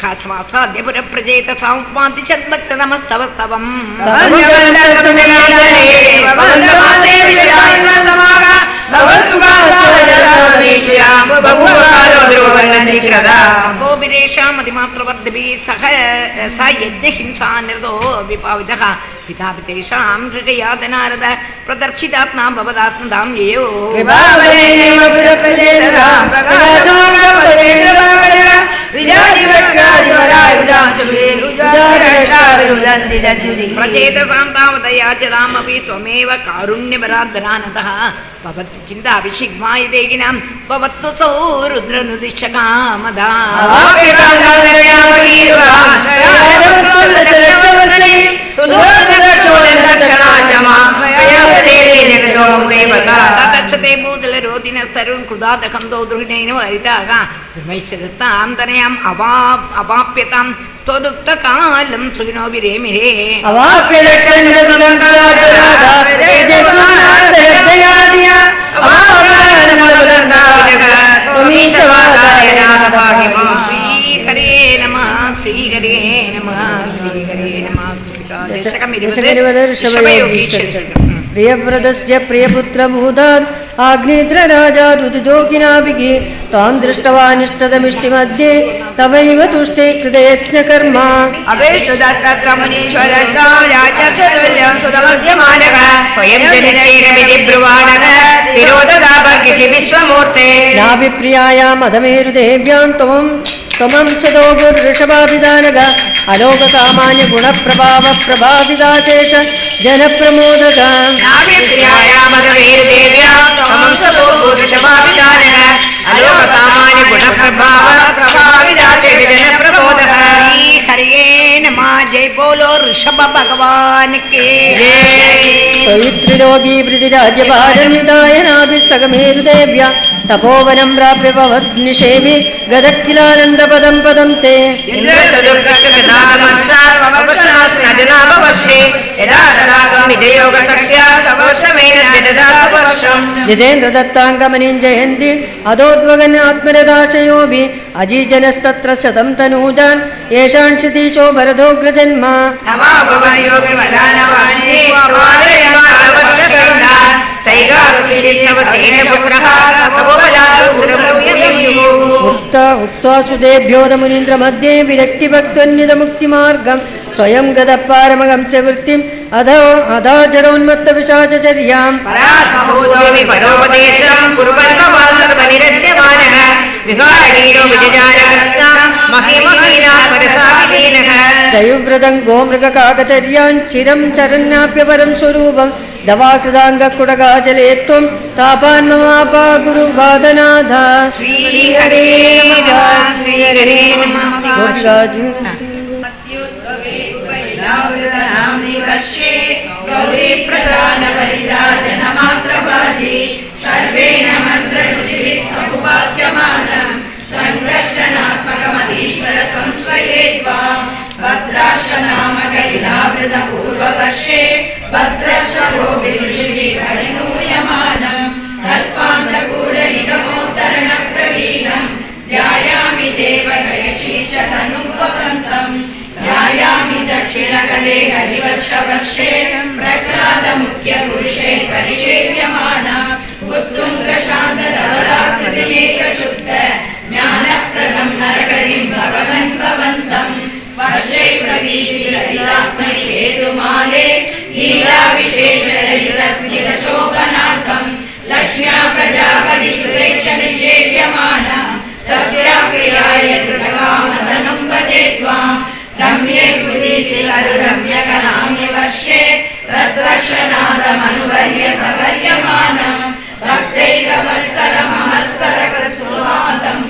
काशवासाद्यपुर प्रजेत सामुपादिशद्भक्तनमस्तवस्तवम् अपोबिरेषामतिमात्रवर्धिभिः सह स यज्ञहिंसा निरतो विपावितः पितापितेषां हृदयादनारद प्रदर्शितात्मा भवदात्मदां येयो प्रचेतसां तावदया च रामपि त्वमेव कारुण्यपराधरानतः भवच्चिन्ताभिषिग्माय देहिनां भवत्तु सौ रुद्रनुदिशकामदा तच्छते भूतलरोदिनस्तरुन् कृदादकन्दो दृढेन वरिताः धर्मैश्चरतान्तरयाम् अवाप्यतां त्वदुक्तकालं सुखिनो विरेमिरे श्रीहरे नमः श्रीहरे नमः श्रीहरे नमः प्रियव्रतस्य प्रियपुत्रभूतात् आग्नेत्रराजादुदोकिनाभिः तां दृष्टवानिष्टदमिष्टिमध्ये तवैव तुष्टे कृतयज्ञकर्म नाभिप्रियायामधमेरुदेव्यां त्वमं च दोगुर्ऋषभाभिधानग अलोकसामान्यगुणप्रभावप्रभाविदाशेष जनप्रमोदक हरिये नमः जय बोलो ऋषभ भगवान के पवित्रिलोकी वृद्धिराज्यभारनिदाय नाभिसगमेरुदेव्या तपोवनं प्राप्य भवद्निषेमि गदखिलानन्दपदं पदं ते जितेन्द्रदत्ताङ्गमनीं जयन्ति अदोद्वगन् आत्मरदाशयोऽपि अजीजनस्तत्र शतं तनूजान् येषां क्षितीशो भरतोऽग्रजन्म उक्त्वा सुदेभ्योदमुनीन्द्र मध्ये विरक्तिभक्तन्निधमुक्तिमार्गं स्वयं गदपारमगं च वृत्तिम् अधा जडोन्मत्तपिशाचर्यां सयुव्रतं गोमृगकाकचर्यान् चिरं चरन्नाप्यपरं स्वरूपं दवाकृदाङ्गकुडगाजले त्वं तापान्ममापा गुरुबाधनाथ श्रीहरे नमः श्रीहरे नमः गौरी प्रधान परिदाजनमात्रभाजी सर्वेण मन्त्रनुतिभिः समुपास्यमानं संरक्षणात्मकमधीश्वर संश्रये त्वां भद्राशनामकैलावृतपूर्ववर्षे भद्रश्वरोभिरुषिभिः परिणूयमानं कल्पान्तगूढनिगमोत्तरणप्रवीणं ध्यायामि देवहयशीर्षतनुपकन्तम् ध्यायामि दक्षिणगले हरिवर्षवर्षे प्रह्लादमुख्यपुरुषे परिषेव्यमाना उत्तुङ्गशान्तधवलाकृतिमेकशुद्ध ज्ञानप्रदं नरहरिं भगवन् भवन्तं वर्षे प्रदीशिललितात्मनि हेतुमाले लीलाविशेषललितस्मितशोभनाकं लक्ष्म्या प्रजापतिसुरेशनिषेव्यमाना तस्या प्रियाय कृतकामधनुं वदे त्वाम् रम्ये बुधिचिलरुरम्यकनाम्नि वर्षे तद्वर्षनादमनुवर्य सवर्यमानं भक्तैकवत्सलमहत्सरकृत्सुहातं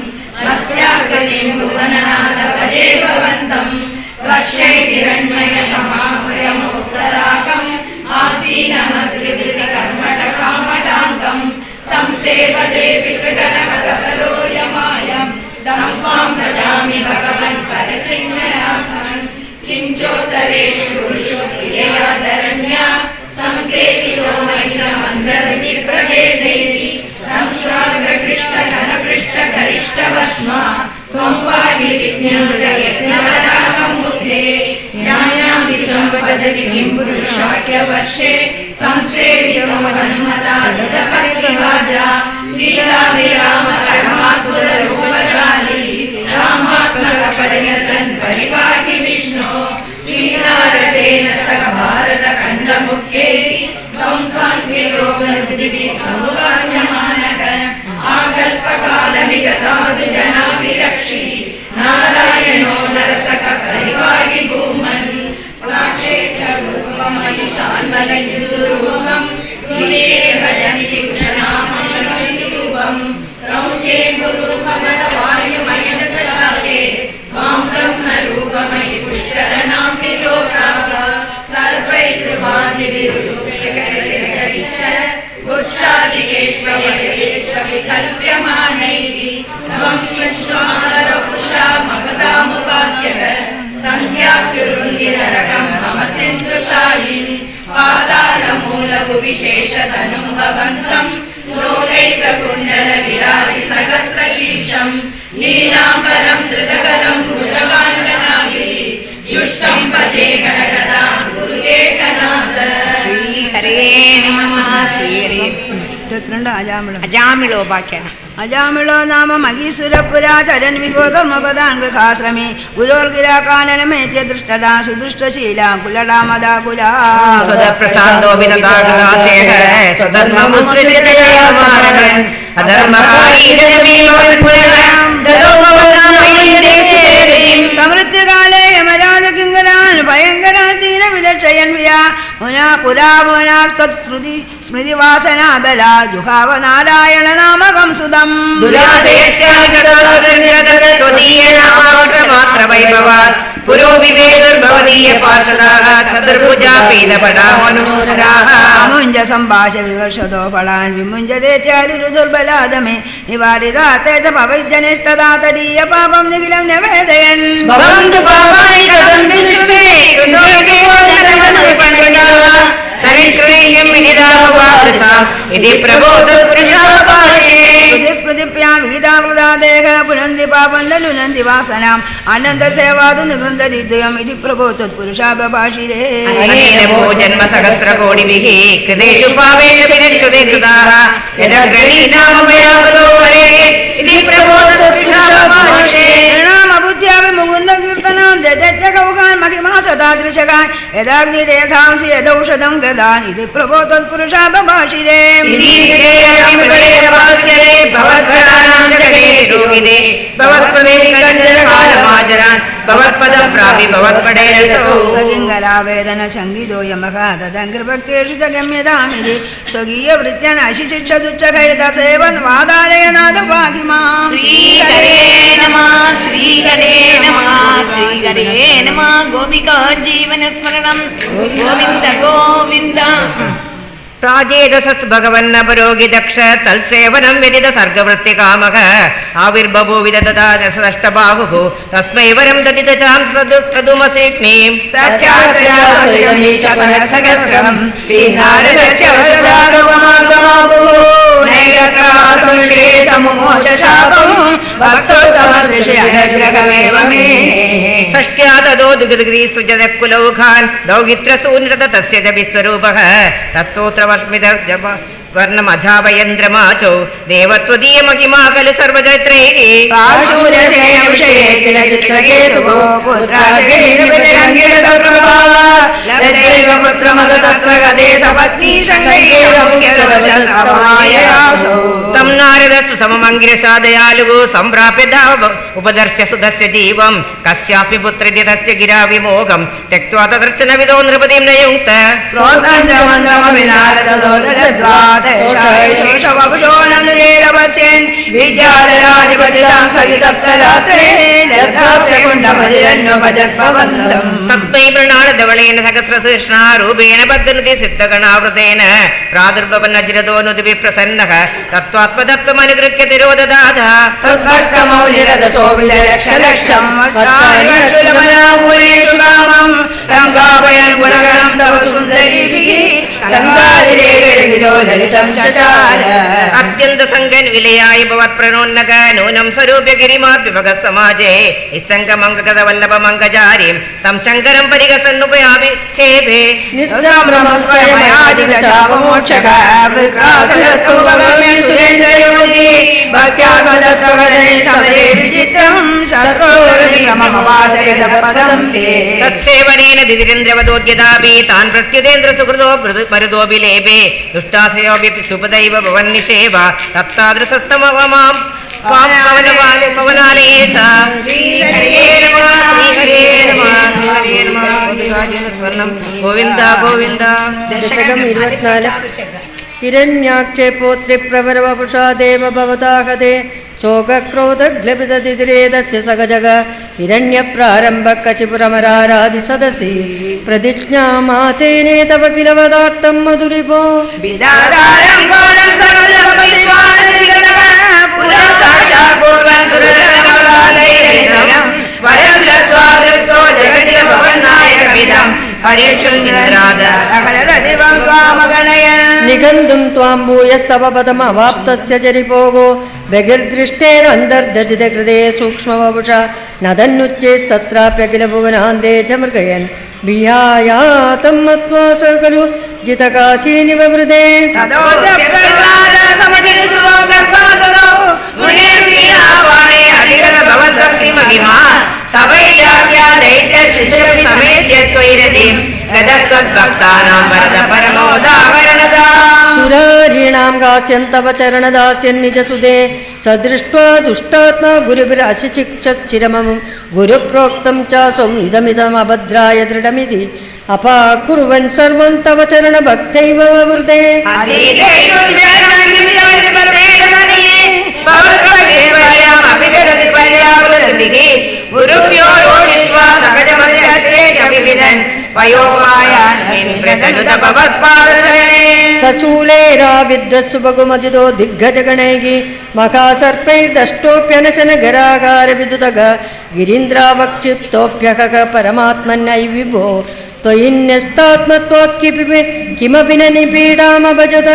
मत्स्याकृति देवदे पितृगणपतवरोर्यमायं तं त्वां भजामि भगवन् परसिंहनाथन् किञ्चोत्तरेषु पुरुषो प्रियया धरण्या संसेवितो महितमन्त्ररति प्रभेदैः तं श्राव्रकृष्टघनपृष्ठगरिष्ठवश्मा त्वं पाहि विज्ञानयज्ञवराहमूर्ते न्यायां विसम्पदति किं पुरुषाख्यवर्षे संसेवितो हनुमता दृढभक्तिवाजा सीताभिराम परमाद्भुतरूपशाली रामात्मकपर्यसन् परिपाहि विष्णो श्रीनारदेन सह भारतखण्डमुख्यैः त्वं साङ्ख्ययोगनिधिभिः समुपास्यमानः आकल्पकालमिगसाधु जनाभिरक्षि नारायणो नरसख परिपाहि भूमन् प्राक्षेत्ररूपमयि सान्मलयुद्धरूपं भजन्ति क्षणामरूपं क्रौञ्चे गुरुरूपमदवायुमयं च शाके त्वां ब्रह्मरूपमयि पुष्करणां विलोकाः सर्वैर्कृपादिभिरुपरिच गुच्छादिकेष्वविकल्प्यमानैः त्वं श्वश्वामरपुषा मगदामुपास्यः सन्ध्यास्युरुन्दिनरकं मम सिन्धुशायिन् पादालमूलभुविशेषतनुं भवन्तं लोकैककुण्डलविराजिसहस्रशीर्षं नीलाम्बरं धृतकलं भुजगाङ्गनाभिः युष्टं भजे गणगदां गुरुकेकनाथ श्रीहरे नमः श्रीहरे अजामिलोपाख्यान अजामिलो नाम महीसुरपुराचरन् विभोधर्मपदाङ्गृहाश्रमे गुरोर्गिराकाननमेत्य दृष्टदा सुदृष्टशीला कुलडामदाकुला प्रशान्तो विनतागदासेह स्वधर्ममुसृजयामारन् समृद्धिकाले यमराजकिङ्करान् भयङ्करान् विलक्षयन् विया मुना पुरा मुना तत्श्रुति स्मृतिवासना बला जुहाव नारायण नामकं सुदम् पुरो विवेदुर्भवदीय पार्षदाः चतुर्भुजा पीनपडामनोहराः मुञ्ज सम्भाष विवर्षतो फलान् विमुञ्जदेत्यादिरुदुर्बलादमे निवारिता तेज भवैजनिस्तदा तदीय पापं निखिलं निवेदयन् भवन्तु पापानि कथं विदुष्टे तरिश्रेयं विनिदामवादसाम् इति प्रबोधपुरुषाभाषे स्मृतिप्यां विहितावृता देह पुनन्ति पापं लुनन्ति वासनाम् आनन्दसेवादु निगृह्णन्ति द्वयम् इति प्रबोधत्पुरुषाभाषिरे अनेन भोजन्म सहस्रकोटिभिः कृतेषु पापेषु विनिष्कृते कृताः यदग्रणीनामया कृतो वरे इति प्रबोधत्पुरुषाभाषे बुद्ध्यापि मुकुन्द कीर्तनां जगौकान् महिमा सदादृशकान् यदाग्निरेधांसि यदौषधं गदान् इति प्रबोधत्पुरुषाभाषिरे सगिङ्गरावेदन सङ्गीतो यमः तदङ्कृभक्तेषु च गम्यतामिति स्वकीयवृत्त्यनाशिशिक्षदुच्चकैतसेवन् वादालयनाद पाहि माम् श्रीहरे नमः श्रीहरे नमः श्रीहरे नमः गोपिका जीवनस्मरणं गोविन्द गोविन्द प्राजेदसत् भगवन्नपरोगि दक्ष तल्सेवनं विदित सर्गवृत्तिकामः आविर्बभूविद तदा दशदष्टबाहुः तस्मै वरं ददित चां सदुमसेक्नीं सत्यात्मयासगस्रं श्रीनारदस्य वरदागमागमागुः नैरत्रासमुश्रेतमुमोचशापं भक्तोत्तमदृशयनग्रहमेव मे षष्ट्याददो दुग्धग्रीसुजदकुलौखान् दौहित्रसूनृत तस्य च विश्वरूपः तत्स्तोत्रवस्मित वर्णमझावयन्द्रमाचो देवत्वदीय महिमा खलु सर्वजैत्रैः काशूरसेनविषये किल चित्रकेतुको पुत्राजगेन्द्रप्रभावपुत्रमद तत्र गदे सपत्नी सङ्गैरमुख्यदशल्पमाययासो तं नारदस्तु सममङ्गिरसा दयालुः सम्प्राप्य धाव उपदर्श्य सुधस्य जीवं कस्यापि पुत्रिति तस्य गिरा विमोहं त्यक्त्वा तदर्शन विदो नृपतिं न युङ्क्त विद्याधराधिपतितां सहितप्तरात्रे तस्मै प्रणालधवलेन सहस्रतृष्णारूपेण बद्धनुति सिद्धगणावृतेन प्रादुर्भवन्नजिरदोऽनुति विप्रसन्नः तत्त्वात्मतत्त्वमनुगृह्य तिरोददातः तद्भक्तमौलिरदसो विलक्षलक्षम् वट्टारिकट्टुलमनामूलेषु कामम् सङ्गापयन् गुणगणं तव सुन्दरीभिः सङ्गादिरेखिलो ललितं चचार अत्यन्तसङ्गन्विलयाय भवत्प्रणोन्नक नूनं स्वरूप्य गिरिमाभ्युपगः समाजे निस्सङ्गमङ्गगदवल्लभमङ्गजारीं तं शङ्करं परिगसन्नुपयामि शेभे तत्सेवनेन दिदिरेन्द्रवदोद्यदापि तान् प्रत्युदेन्द्रसुहृदो मरुदोऽपि लेपे दुष्टाशयोऽपि सुपदैव भवन्निषेव तत्तादृशस्तमवमां पवनालयेश गोविन्द गोविन्द दशकम् 24 हिरण्याक्षे पौत्रि प्रवरवपुषा देव भवताहते शोकक्रोधग्लपितदितिरेदस्य सकजग हिरण्यप्रारम्भकचिपुरमराराधि सदसि प्रतिज्ञामातेने तव किल वदार्थं मधुरिपो निगन्धुं त्वां भूयस्तव पदमवाप्तस्य जरिपोगो बहिर्दृष्टेरन्तर्दधितकृते सूक्ष्मवपुषा नदन्नुच्चैस्तत्राप्यखिल भुवनान्ते च मृगयन् विहायातं मत्वा स खलु जितकाशीनिववृते सुरारीणां गास्यन्तव चरणदास्यन्निजसुदे सदृष्ट्वा दुष्टात्मा गुरुभिरशिचिक्षच्छिरमं गुरुप्रोक्तं चासौ इदमिदमभद्राय दृढमिति अपाकुर्वन् सर्वं तव चरणभक्तैव ववृते सशूलेराविद्धसुभगुमदिदो दिग्गजगणैः महासर्पैर्दष्टोऽप्यनशन गरागार विदुतग गिरीन्द्रावक्षिप्तोऽप्यकः परमात्मन्यै विभो त्वयिन्यस्तात्मत्वात् किमपि न निपीडामभजत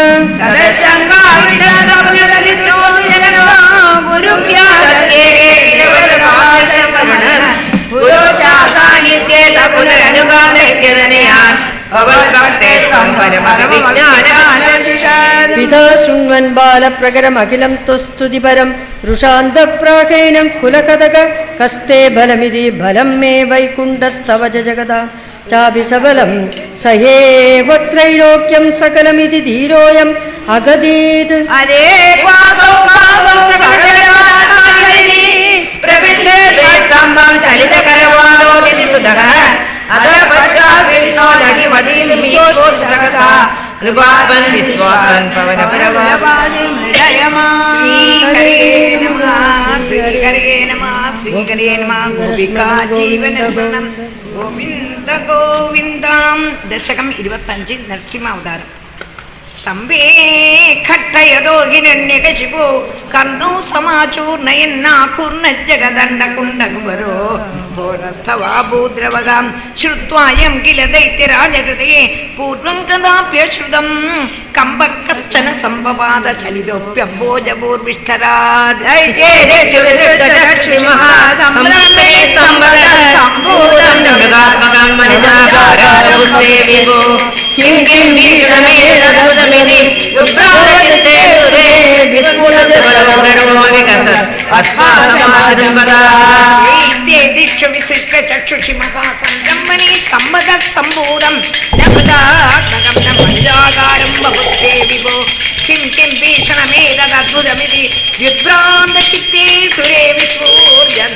पिता शृण्वन् बालप्रकरमखिलं तुस्तुतिपरं रुषान्तप्राकेणं कुलकथक कस्ते बलमिति बलं मे वैकुण्ठस्तव जगदा चापि सबलं स एवत्रैलोक्यं सकलमिति धीरोऽयम् अगदीत् गोविन्द गोविन्दां दशकम् 25 नरसिंहावतारम् स्तम्भे खट्टयदो हिरण्यकशिपो कर्णौ समाचूर्णयन्नाकुर्णज्जगदण्डकुण्डकुवरो घोरस्थवा भूद्रवगां श्रुत्वायं किल दैत्यराजकृते पूर्वं कदाप्यश्रुतं कम्बः कश्चन सम्भवाद चलितोऽप्यम्बोजभूर्विष्ठरात् दिक्षु विशिष्ट चक्षुषि महासंगमनी सम्मद सम्भूतं नभदात्मकं न मञ्जागारं बहुते विभो किं किं भीषणमेतदद्भुतमिति विभ्रान्तचित्ते सुरे विस्फूर्जन्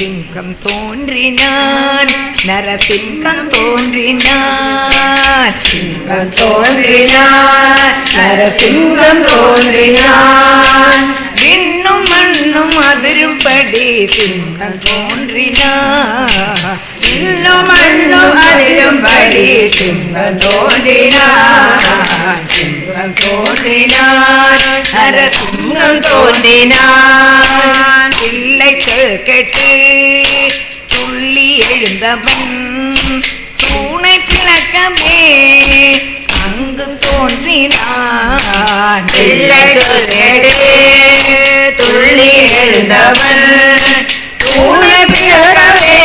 நரசிங்கம் தோன்றினான், நரசிங்கம் தோன்றினான், சிங்கம் தோன்றினான், நரசிங்கம் தோன்றினான். விண்ணும் மண்ணும் அதிரும்படி சிங்கம் தோன்றினான், விண்ணும் மண்ணும் அதிரும்படி சிங்கம் தோன்றினான், சிங்கம் தோன்றினான், நரசிங்கம் தோன்றினான். பிள்ளைகள் கெட்டு துள்ளி எழுந்தவன் தூணை பிளக்கவே அங்கு தோன்றினான், பிள்ளைகள் கேட்டு துள்ளி எழுந்தவன் தூணை பிளக்கவே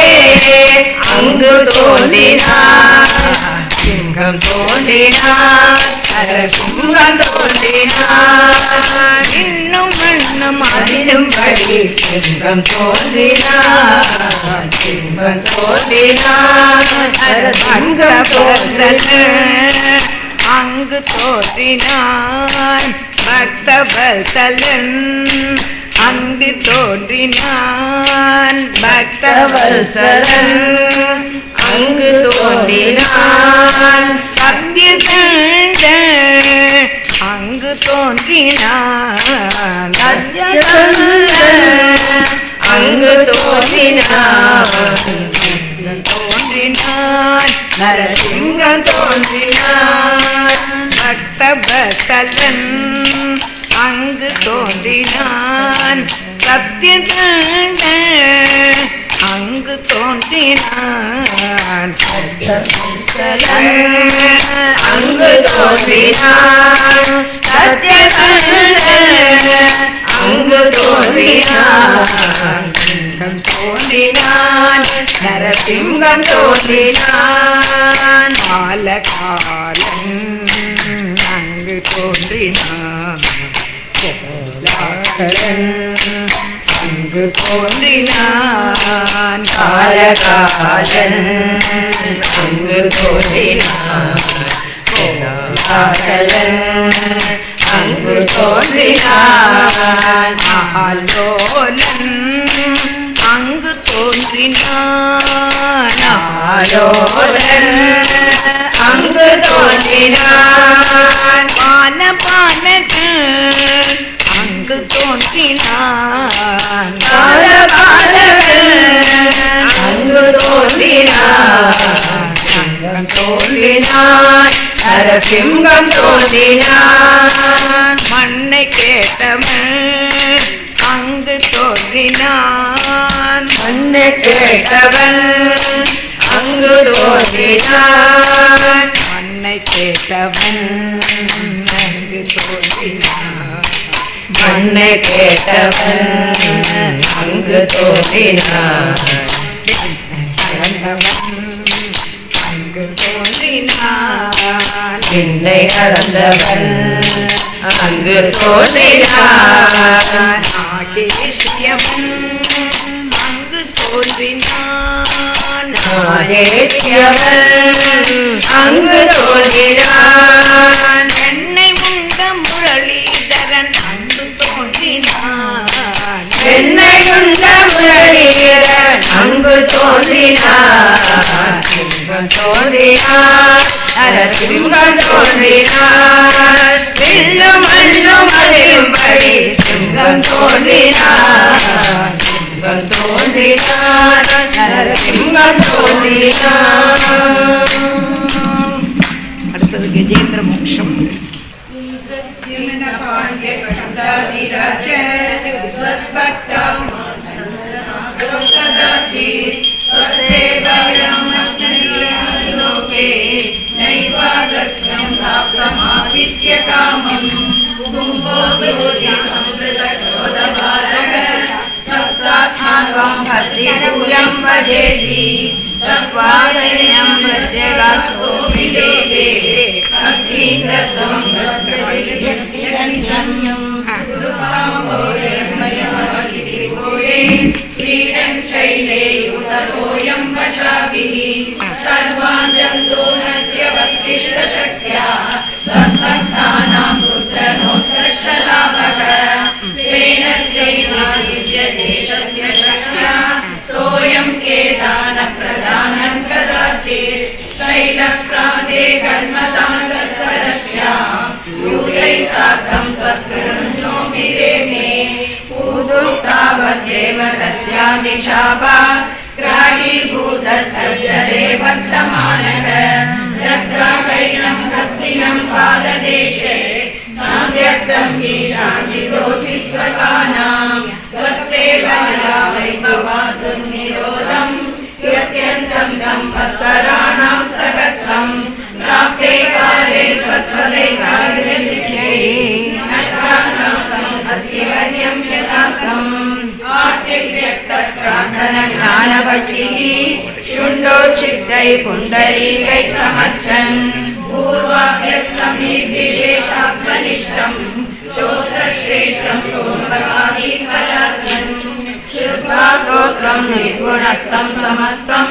அங்கு தோன்றினான், சிங்கம் தோன்றினான், நரசிங்கம் தோன்றினான். இன்னும் மண்ணும் அதிரும்படி சிங்கம் தோன்றினான், சிங்கம் தோன்றினான், நரசிங்கம் தோன்றினான். அங்கு தோன்றினான் பக்தவத்சலன், அங்கு தோன்றினான் பக்தவத்சலன், அங்கு தோன்றினான். சத்யகண்டன் அங்கு தோன்றினான், சத்யகண்டன் அங்கு தோன்றினான், தோன்றினான் நரசிங்கம் தோன்றினான். பக்தவத்சலன் அங்கு தோன்றினான், சத்யகண்டன் அங்கு தோன்றினான், அங்கு தோன்றினான், சத்யகண்டன் அங்கு தோன்றினான், சிங்கம் தோன்றினான், நரசிங்கம் தோன்றினான். காலகாலன் அங்கு தோன்றினான், கோலாகலன் அங்கு தோன்றினான், காலகாலன் அங்கு தோன்றினான், கோலாகலன் அங்கு தோன்றினான். ஆலோலன் அங்கு தோன்றினான், ஆலோலன் அங்கு தோன்றினான். பாலபாலகன் அங்கு தோன்றினான், பாலபாலகன் அங்கு தோன்றினான், சிங்கம் தோன்றினான், நரசிங்கம் தோன்றினான். மண்ணை கேட்டவன் அங்கு தோன்றினான், மண்ணை கேட்டவன் அங்கு தோன்றினான். மண்ணை கேட்டவன் அங்கு தோன்றினான், மண்ணை கேட்டவன் அங்கு தோன்றினான். பிறந்தவன் அங்கு தோன்றினான், என்னை கலந்தவன் அங்கு தோன்றினான். நாகேசியவன் அங்கு தோன்றினான், நாகேசியவன் அங்கு தோன்றினான். என்னை உண்ட முரளிதரன் அங்கு தோன்றினான், என்னை உண்ட முரளிதரன் அங்கு தோன்றினான், சிங்கம் தோன்றினான், நரசிங்கம் தோன்றினான். விண்ணும் மண்ணும் அதிரும்படி சிங்கம் தோன்றினான், சிங்கம் தோன்றினான், நரசிங்கம் தோன்றினான். அடுத்தது கஜேந்திர மோட்சம். So शैलप्रान्ते कर्मतान्तस्सरस्यां यूयै सार्धं त्वत्कृणोमि मे पूदुक्तावद्देव तस्यादिशापा ग्राहीभूतसज्जले वर्तमानः जग्राकैनं हस्तिनं पाददेशे सान्ध्यर्थं हि शान्तिदोषि स्वकानां त्वत्सेवया वैभवादुर्निरोधं यत्यन्तं तं वत्सराणां सहस्रं प्राप्ते काले त्वत्पदैराज्यसिद्ध्यै नक्रान्तं हस्तिवर्यं यथार्थम् आर्तिव्यक्तप्रार्थनज्ञानभक्तिः शुण्डोच्छिद्दै पुण्डरीकै समर्चन् पूर्वाभ्यस्तं निर्विशेषात्मनिष्ठं श्रोत्रश्रेष्ठं सोमपदादिफलार्थं श्रुत्वा स्तोत्रं निर्गुणस्थं समस्तं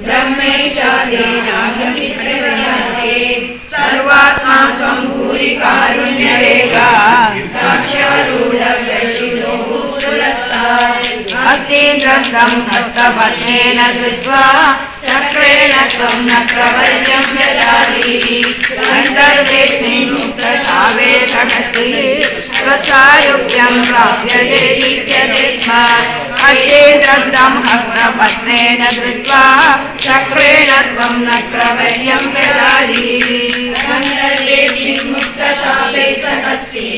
ब्रह्मेशादीनागमित्रगणते सर्वात्मा त्वं भूरि कारुण्यवेगा साक्षारूढव्यक्षितो हस्तीन्द्रं हस्तपद्मेन धृत्वा चक्रेण त्वं नक्रवर्यं ददाति अन्तर्वेस्मिन् मुक्तशावेशगतिः स्वसायुक्यं प्राप्यते दीप्यते स्म हस्तीन्द्रं हस्तपद्मेन धृत्वा चक्रेण त्वं नक्रवर्यं ददाति अन्तर्वेस्मिन् मुक्तशावेशगतिः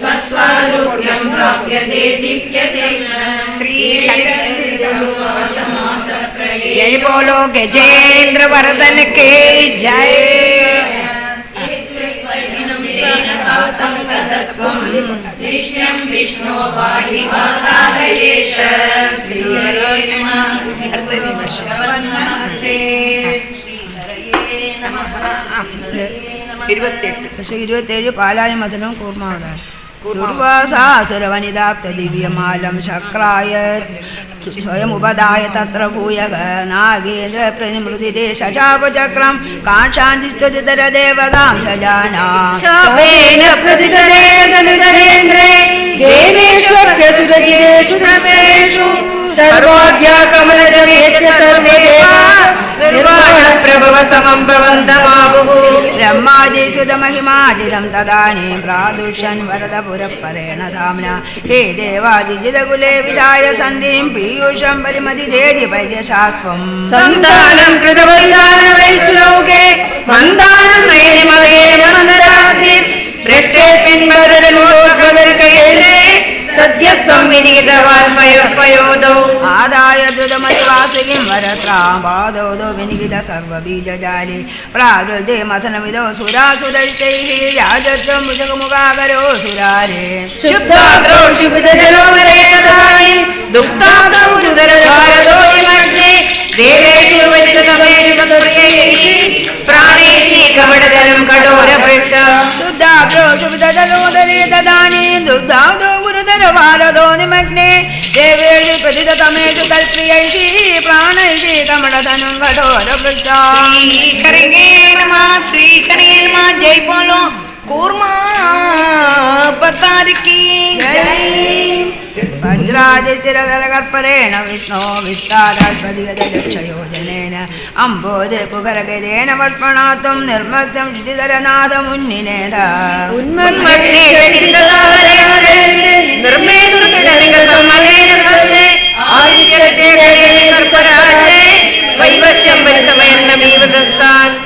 स्वसायुक्यं प्राप्यते दीप्यते जय बोलो गजेंद्र वर्धन के जय। विष्णु पाहि वातालयेश പാലായ മധുരം കൂർമാവതാരം दुर्वासासुरवनिदाप्त दिव्यमालं शक्राय स्वयमुपदाय तत्र भूयः नागेन्द्र प्रतिमृदिते शचापचक्रं काक्षान्तिस्तुतितरदेवतां सजाना शापेन प्रतितरेन्द्रे देवेष्वप्य सुरजिरेषु नमेषु सर्वाद्या कमलजमेत्य सर्वे निर्वाणप्रभव समं भवन्तमापुः ब्रह्मादिच्युतमहिमाजिरं तदानीं प्रादुष्यन् वरदपुरपरेण धाम्ना हे देवादिजिदकुले विधाय सन्धिं पीयूषं परिमतिदेदि पर्यशात्वम् सन्तानं कृतवैदानवैश्लोके मन्दानं नयनिमवेमनरात्रि पृष्ठेऽस्मिन् वरदलोकदर्कयेरे सद्यस्त्वं विनिगितवान् पयोदौ आदाय द्रुतमतिवासिकिं वरत्रां पादौ विनिगित सर्वबीजजाले प्रावृद्धे मथनविदौ सुरासुरैस्तैः याजत्वं भुजगमुखाकरो सुरारे शुद्धाग्रौ शुभजलोदरे तदानीं दुग्धाब्दौ सुदरधारदो विमग्ने देवेषु वज्रतमेषु तदुर्यैः प्राणैः कपटजलं कठोरभृष्ट शुद्धाग्रौ शुभजलोदरे तदानीं दुग्धाब्दौ गुरुतरभारदो निमग्ने देवेषु प्रतितमेषु तत्प्रियैः प्राणैः कमलधनुं कठोरभृष्टा करेंगे नमः श्री करेंगे नमः जय बोलो कूर्मा पतार की जय वज्रादितिरकल्परेण विष्णो विस्तारात्पदिगतलक्षयोजनेन अम्बोधे कुकरगदेन वर्ष्मणात्वं निर्मग्नं श्रुतिधरनाथमुन्निनेन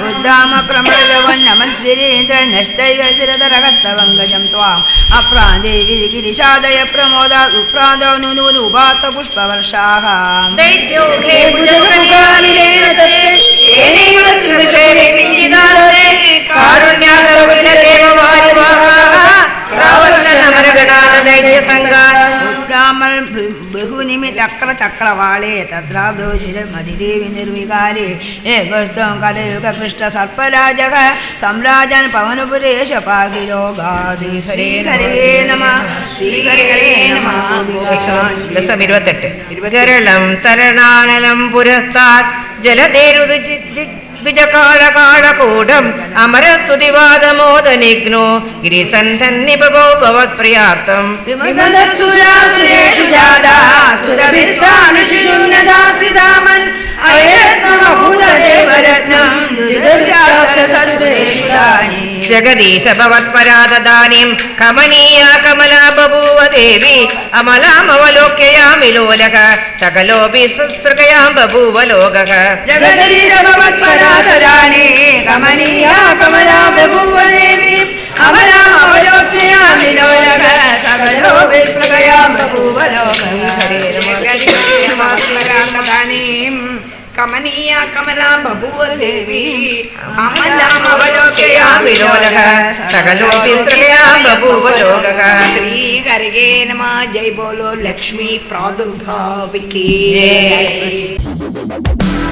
उद्दाम प्रमलवन्नमन्दिरेन्द्र नष्टैगतिरधरगत्तवङ्गजं त्वाम् अप्रान्ते गिरिशादय प्रमोदा उप्रादौ नुनूनु उपात्त पुष्पवर्षाः दैत्योगे भुजगङ्गालिलेन तत्ते येनैव त्रिदशेने किञ्चिदानरे कारुण्याकरविलदेव वायुवाः प्रावर्षनमरगणान दैत्यसङ्गा ब्राह्मण बहुनिमितक्र चक्रवाले तत्राब्दो शिरमधिदेवि निर्विकारे एकस्तं कलयुगकृष्ण सर्पराजः सम्राजन् पवनपुरेश पाकिलोगादि श्रीहरे नमः श्रीहरे नमः 28 तരണാനലം പുരസ്താത് ജലധേരുദ്വിജകാളകാളകൂടം അമരസ്തുതിവാദമോദനിഗ്നോ ഗിരിസന്ധന്നിപോ ഭവത്പ്രിയാർത്ഥം വിമതസുരാസുരേഷു ജാതാ സുരഭിസ്ഥാനുഷിഷുനദാസ്തിദാമൻ അയത്നമഭൂതദേവരത്ന जगदीश भवत्परा तदानीं कमनीया कमला बभूव देवी अमलामवलोक्ययामि लोलः सकलोऽपि सुसृगयां बभूव लोकः जगदीश भवत्परा तदानीं कमनीया कमला बभूव देवी अमलामवलोक्ययामि लोलः सकलोऽपि सुसृगयां बभूव लोकः कमनीया कमला बभूव देवी अमलामवलोक्ययामि लोलः सकलोऽपि सुसृगयां बभूव लोकः श्री हरये नमः। जय बोलो लक्ष्मी प्रादुर्भाव की जय।